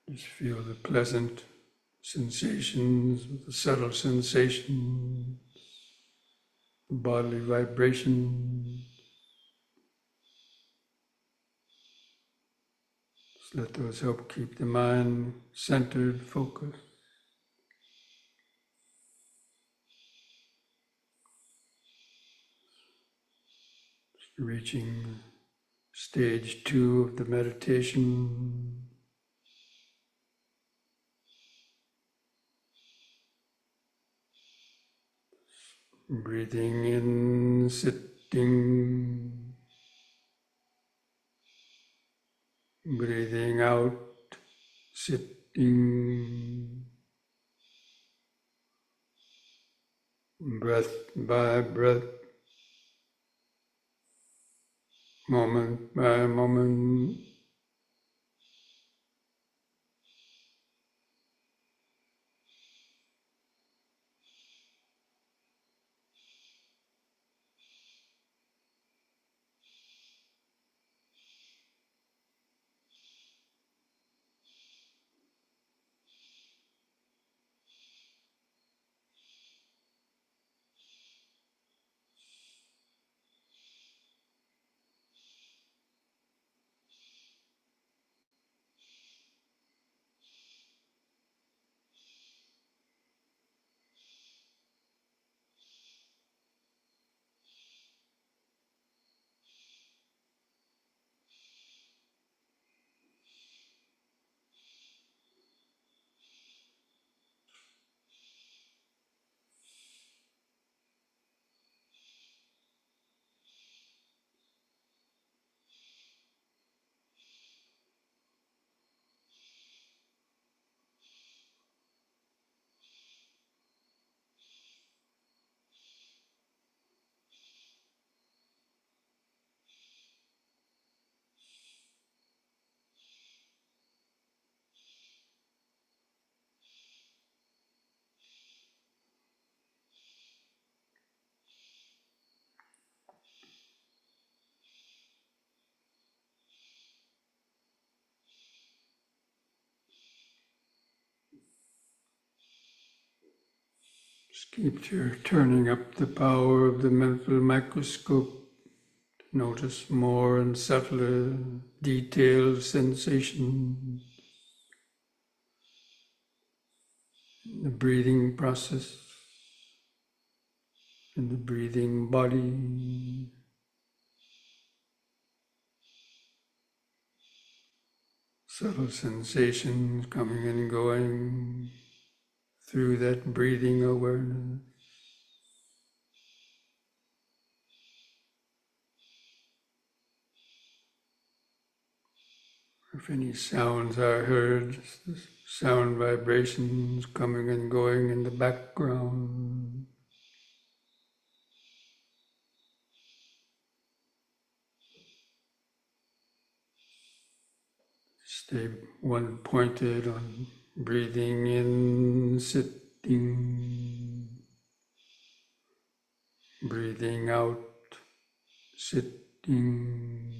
Just feel the pleasant sensations, the subtle sensations, the bodily vibrations. Just let those help keep the mind centered, focused. Just reaching stage 2 of the meditation. Breathing in, sitting. Breathing out, sitting. Breath by breath, moment by moment. Just keep turning up the power of the mental microscope. Notice more and subtler detailed sensations, the breathing process, in the breathing body. Subtle sensations coming and going through that breathing awareness. If any sounds are heard, sound vibrations coming and going in the background. Stay one pointed on breathing in, sitting, breathing out, sitting.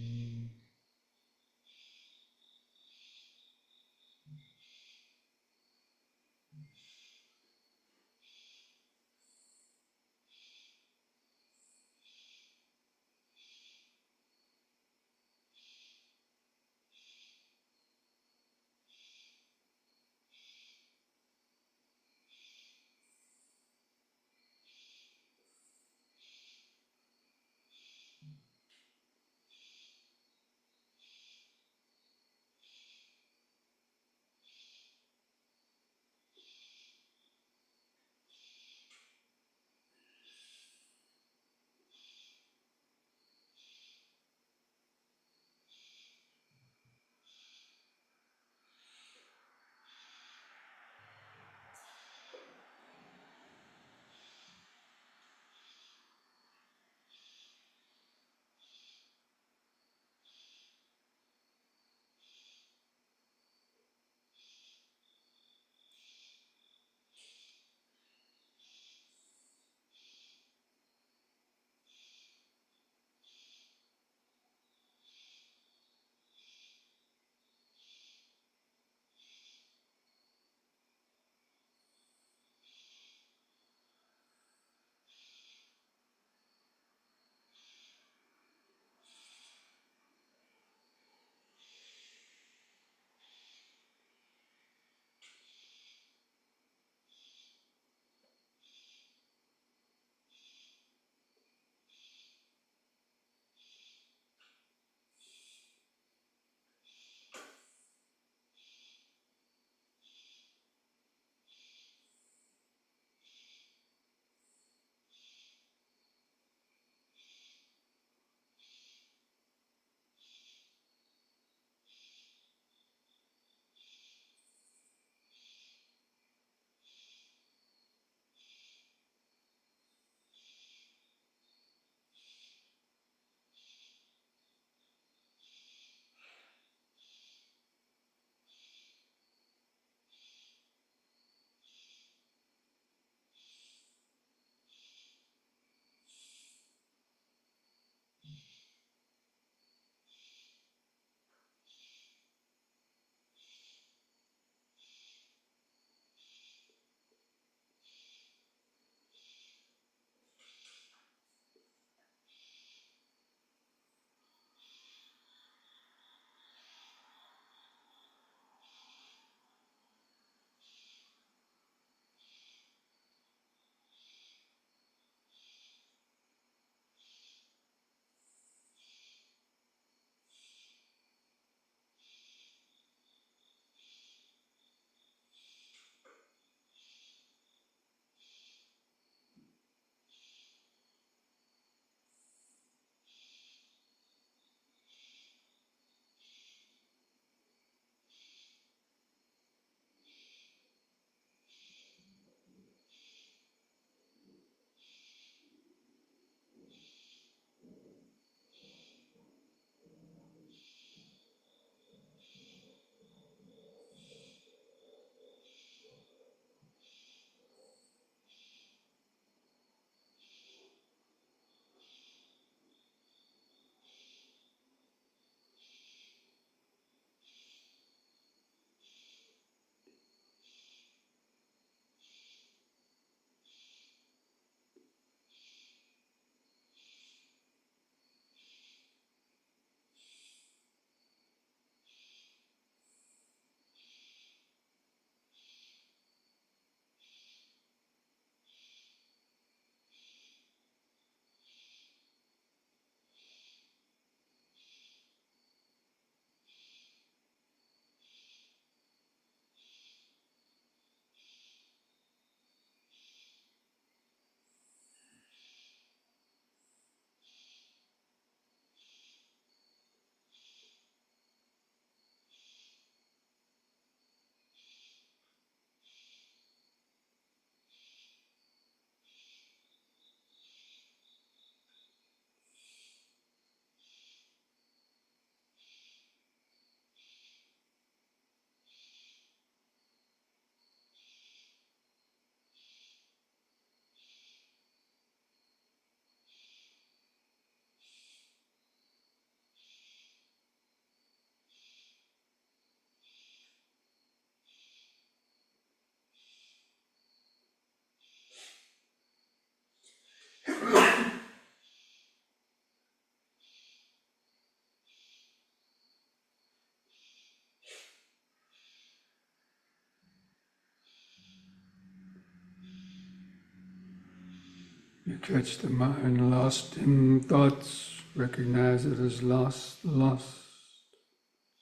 catch the mind lost in thoughts, recognize it as lost.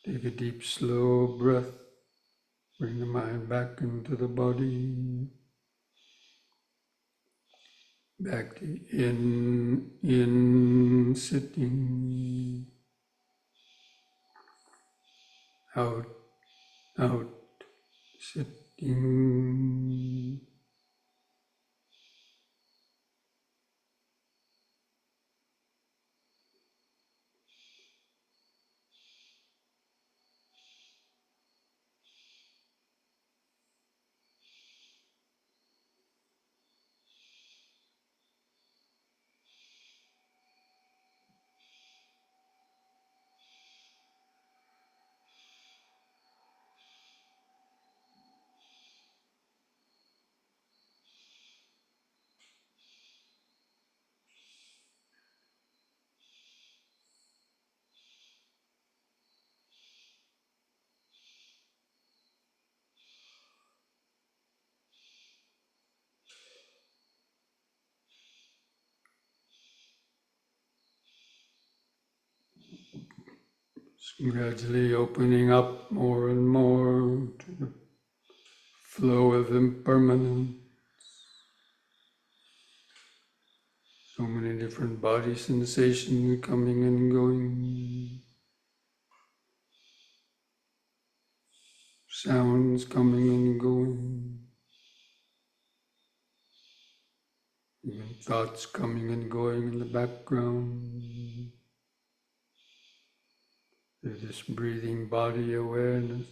Take a deep, slow breath. Bring the mind back into the body. Back to in, sitting. Out, sitting. Gradually opening up more and more to the flow of impermanence. So many different body sensations coming and going. Sounds coming and going. Even thoughts coming and going in the background. Through this breathing body awareness.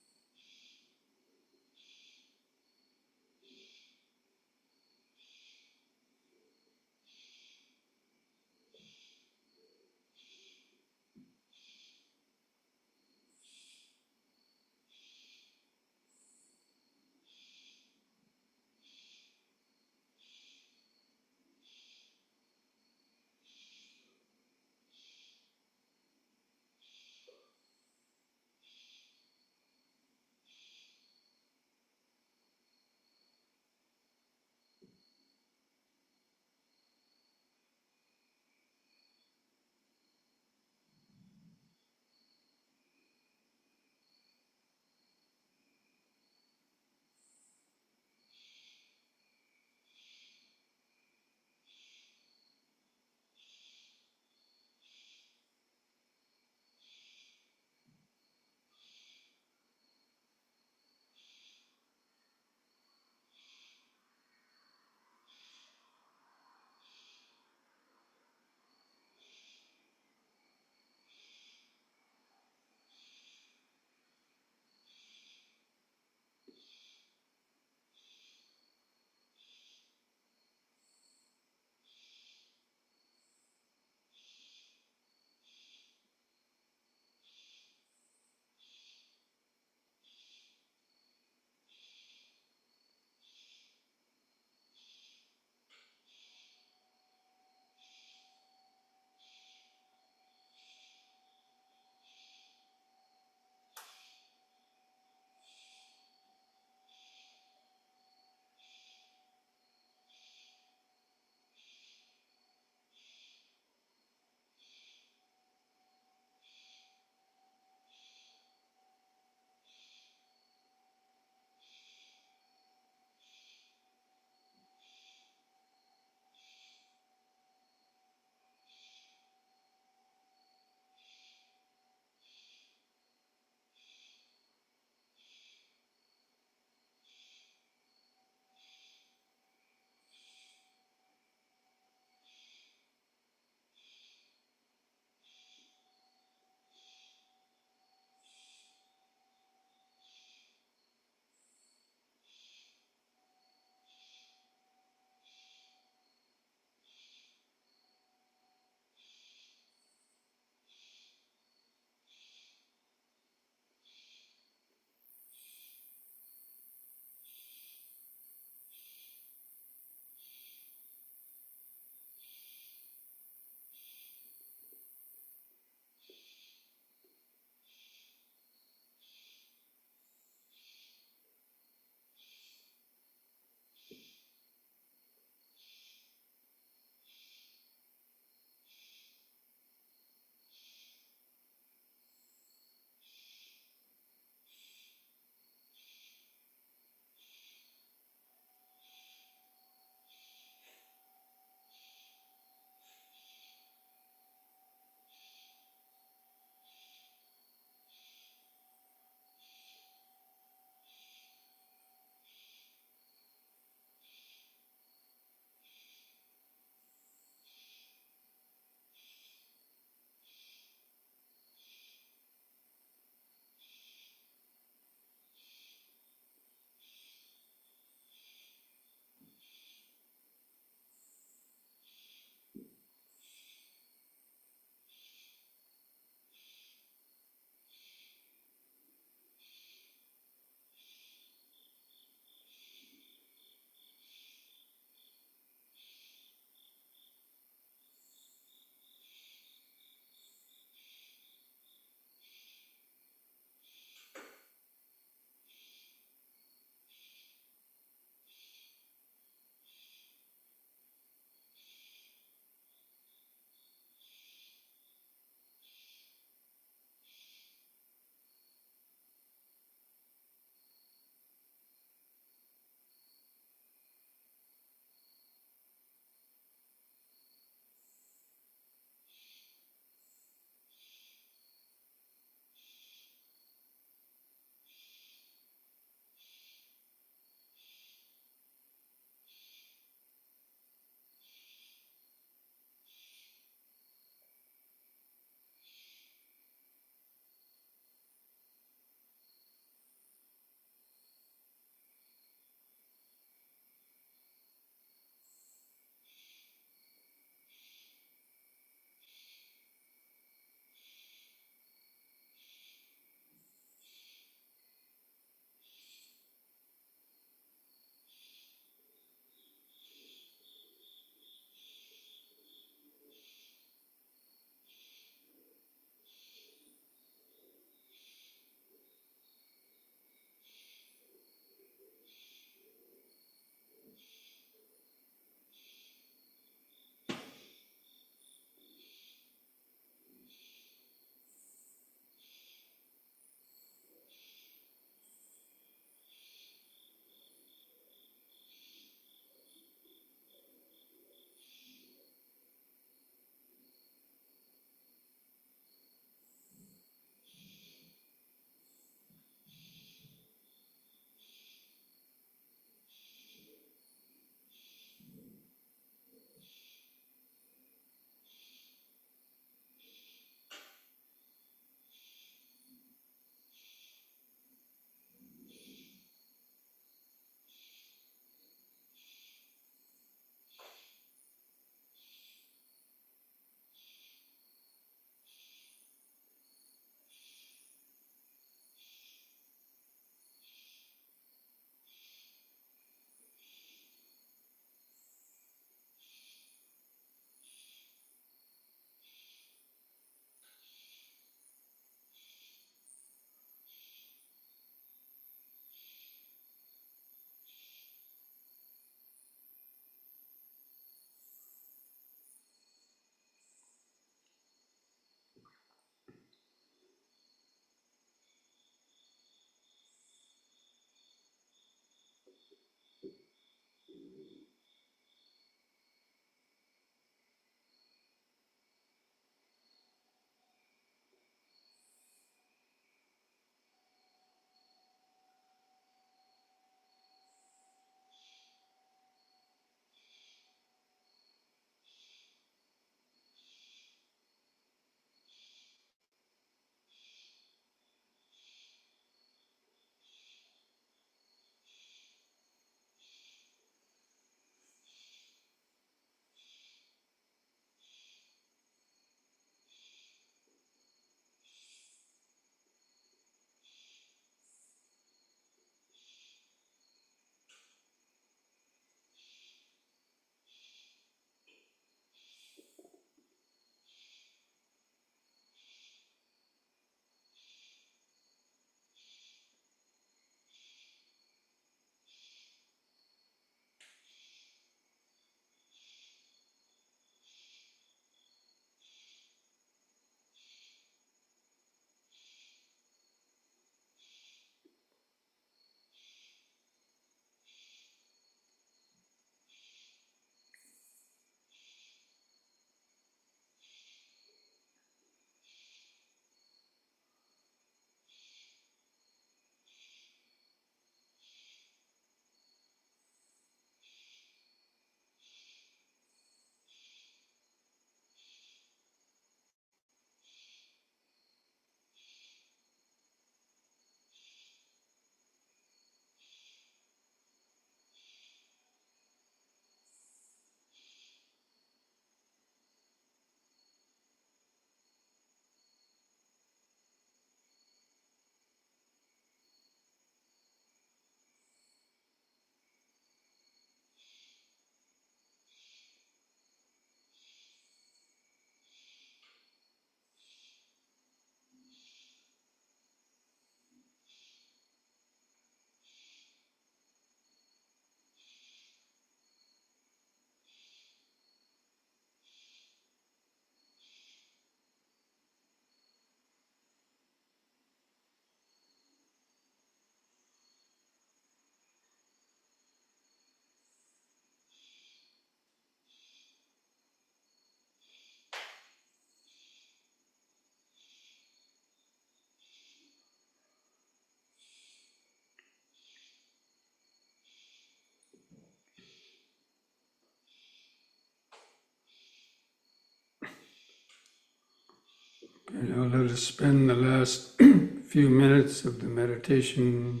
Let us spend the last few minutes of the meditation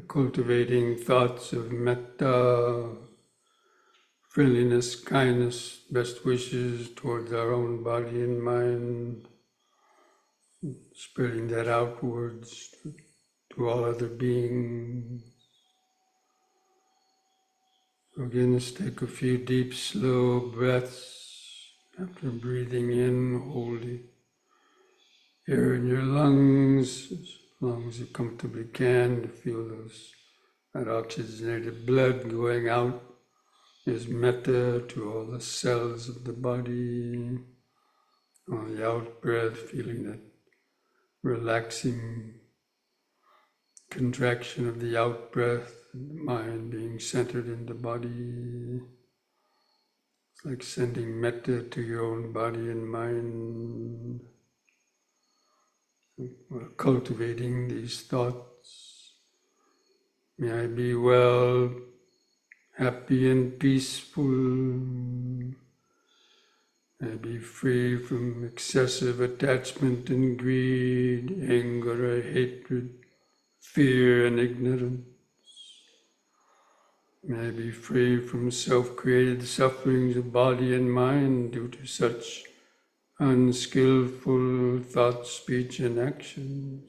cultivating thoughts of metta, friendliness, kindness, best wishes towards our own body and mind, spreading that outwards to all other beings. So again, let's take a few deep, slow breaths. After breathing in, hold the air in your lungs as long as you comfortably can to feel that oxygenated blood going out is metta to all the cells of the body. On the out breath, feeling that relaxing contraction of the out breath, and the mind being centered in the body. It's like sending metta to your own body and mind. While cultivating these thoughts, may I be well, happy and peaceful. May I be free from excessive attachment and greed, anger, hatred, fear and ignorance. May I be free from self-created sufferings of body and mind due to such unskillful thoughts, speech, and actions.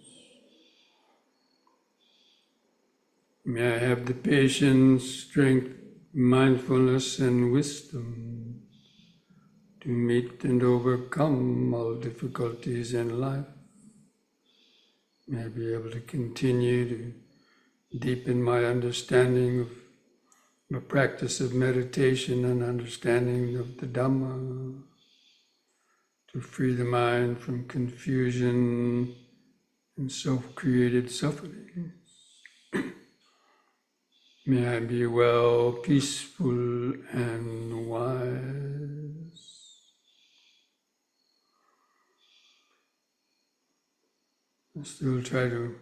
May I have the patience, strength, mindfulness, and wisdom to meet and overcome all difficulties in life. May I be able to continue to deepen my understanding of the practice of meditation and understanding of the Dhamma, to free the mind from confusion and self-created suffering. May I be well, peaceful, and wise. And still try to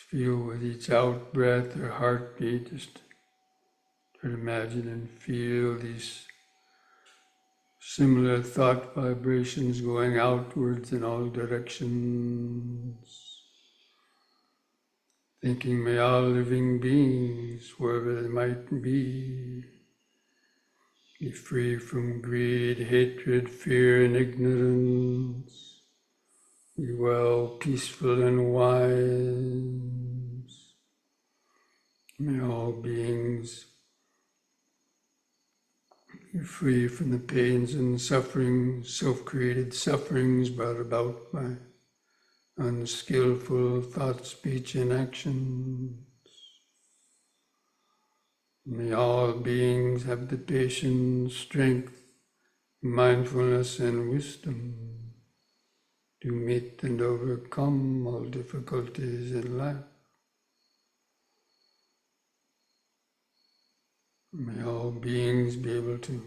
feel with each out breath or heartbeat, just try to imagine and feel these similar thought vibrations going outwards in all directions. Thinking, may all living beings, wherever they might be free from greed, hatred, fear, and ignorance. Be well, peaceful, and wise. May all beings be free from the pains and sufferings, self-created sufferings brought about by unskillful thought, speech, and action. May all beings have the patience, strength, mindfulness, and wisdom to meet and overcome all difficulties in life. May all beings be able to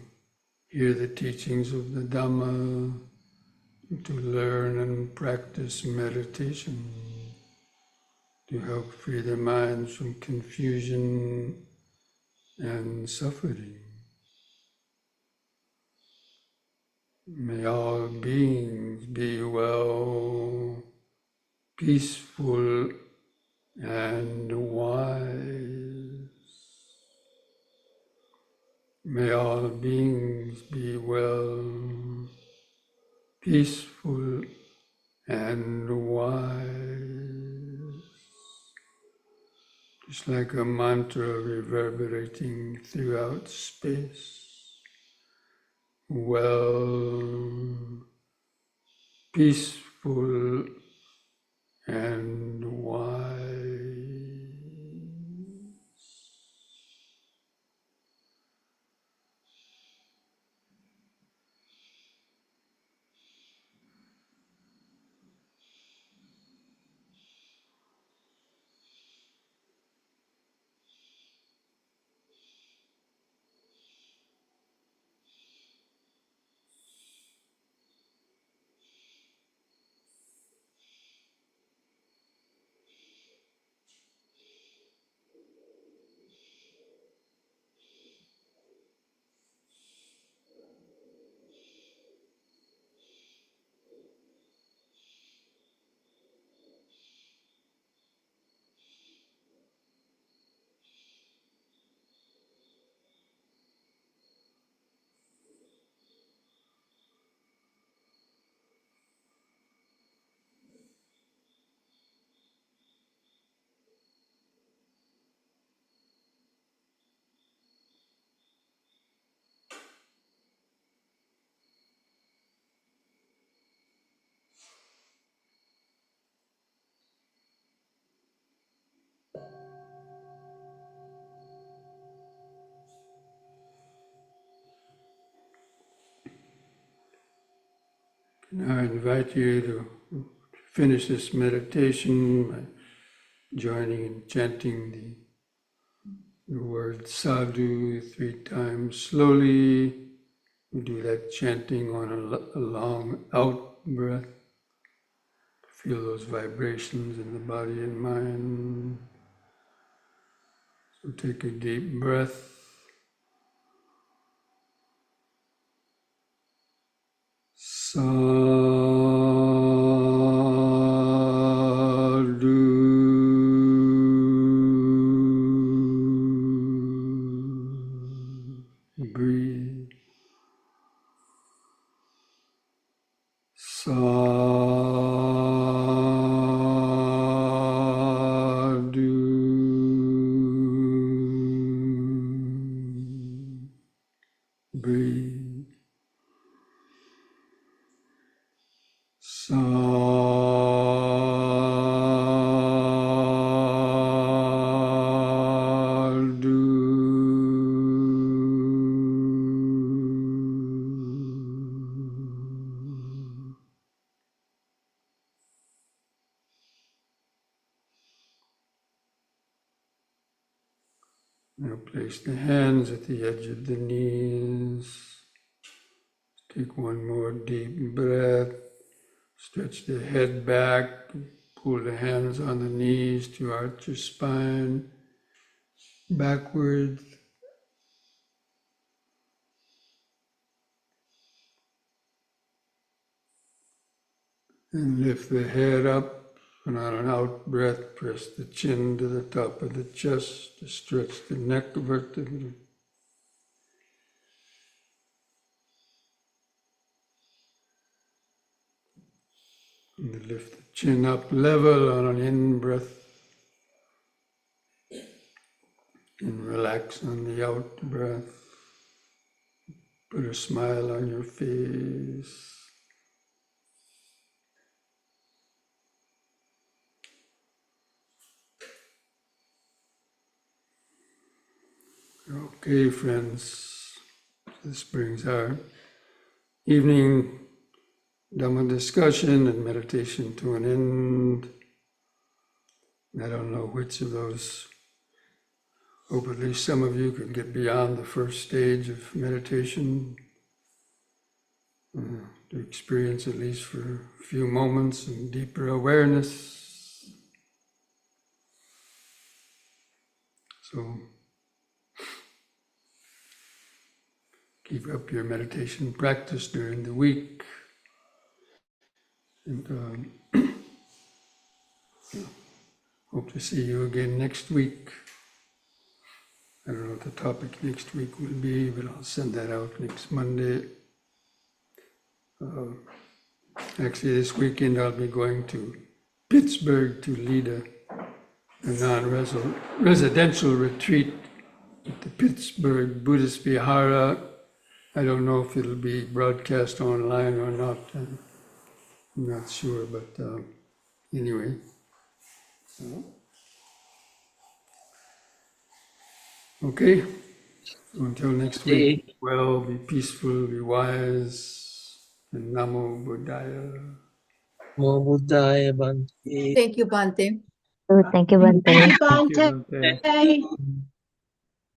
hear the teachings of the Dhamma, to learn and practice meditation, to help free their minds from confusion and suffering. May all beings be well, peaceful, and wise. May all beings be well, peaceful, and wise. Just like a mantra reverberating throughout space. Well, peaceful, and wise. And I invite you to finish this meditation by joining and chanting the word sadhu 3 times slowly. We do that chanting on a long out breath. Feel those vibrations in the body and mind. So take a deep breath. Sadhu. Breathe. Sadhu. Breathe. Sadhu. Now place the hands at the edge of the knees. Take one more deep breath. Stretch the head back. Pull the hands on the knees to arch your spine. Backwards. And lift the head up. And on an out breath, press the chin to the top of the chest to stretch the neck vertebra. And lift the chin up level on an in-breath. And relax on the out breath. Put a smile on your face. Okay, friends, this brings our evening Dhamma discussion and meditation to an end. I don't know which of those, hope at least some of you could get beyond the first stage of meditation, to experience at least for a few moments some deeper awareness. So keep up your meditation practice during the week. And hope to see you again next week. I don't know what the topic next week will be, but I'll send that out next Monday. Actually, this weekend I'll be going to Pittsburgh to lead a non-residential retreat at the Pittsburgh Buddhist Vihara. I don't know if it'll be broadcast online or not. I'm not sure, but anyway. Okay, so until next week, be well, be peaceful, be wise, and Namo Buddhaya. Namo Buddhaya, Bhante. Thank you, Bhante. Thank you, Bhante. Thank you, Bhante.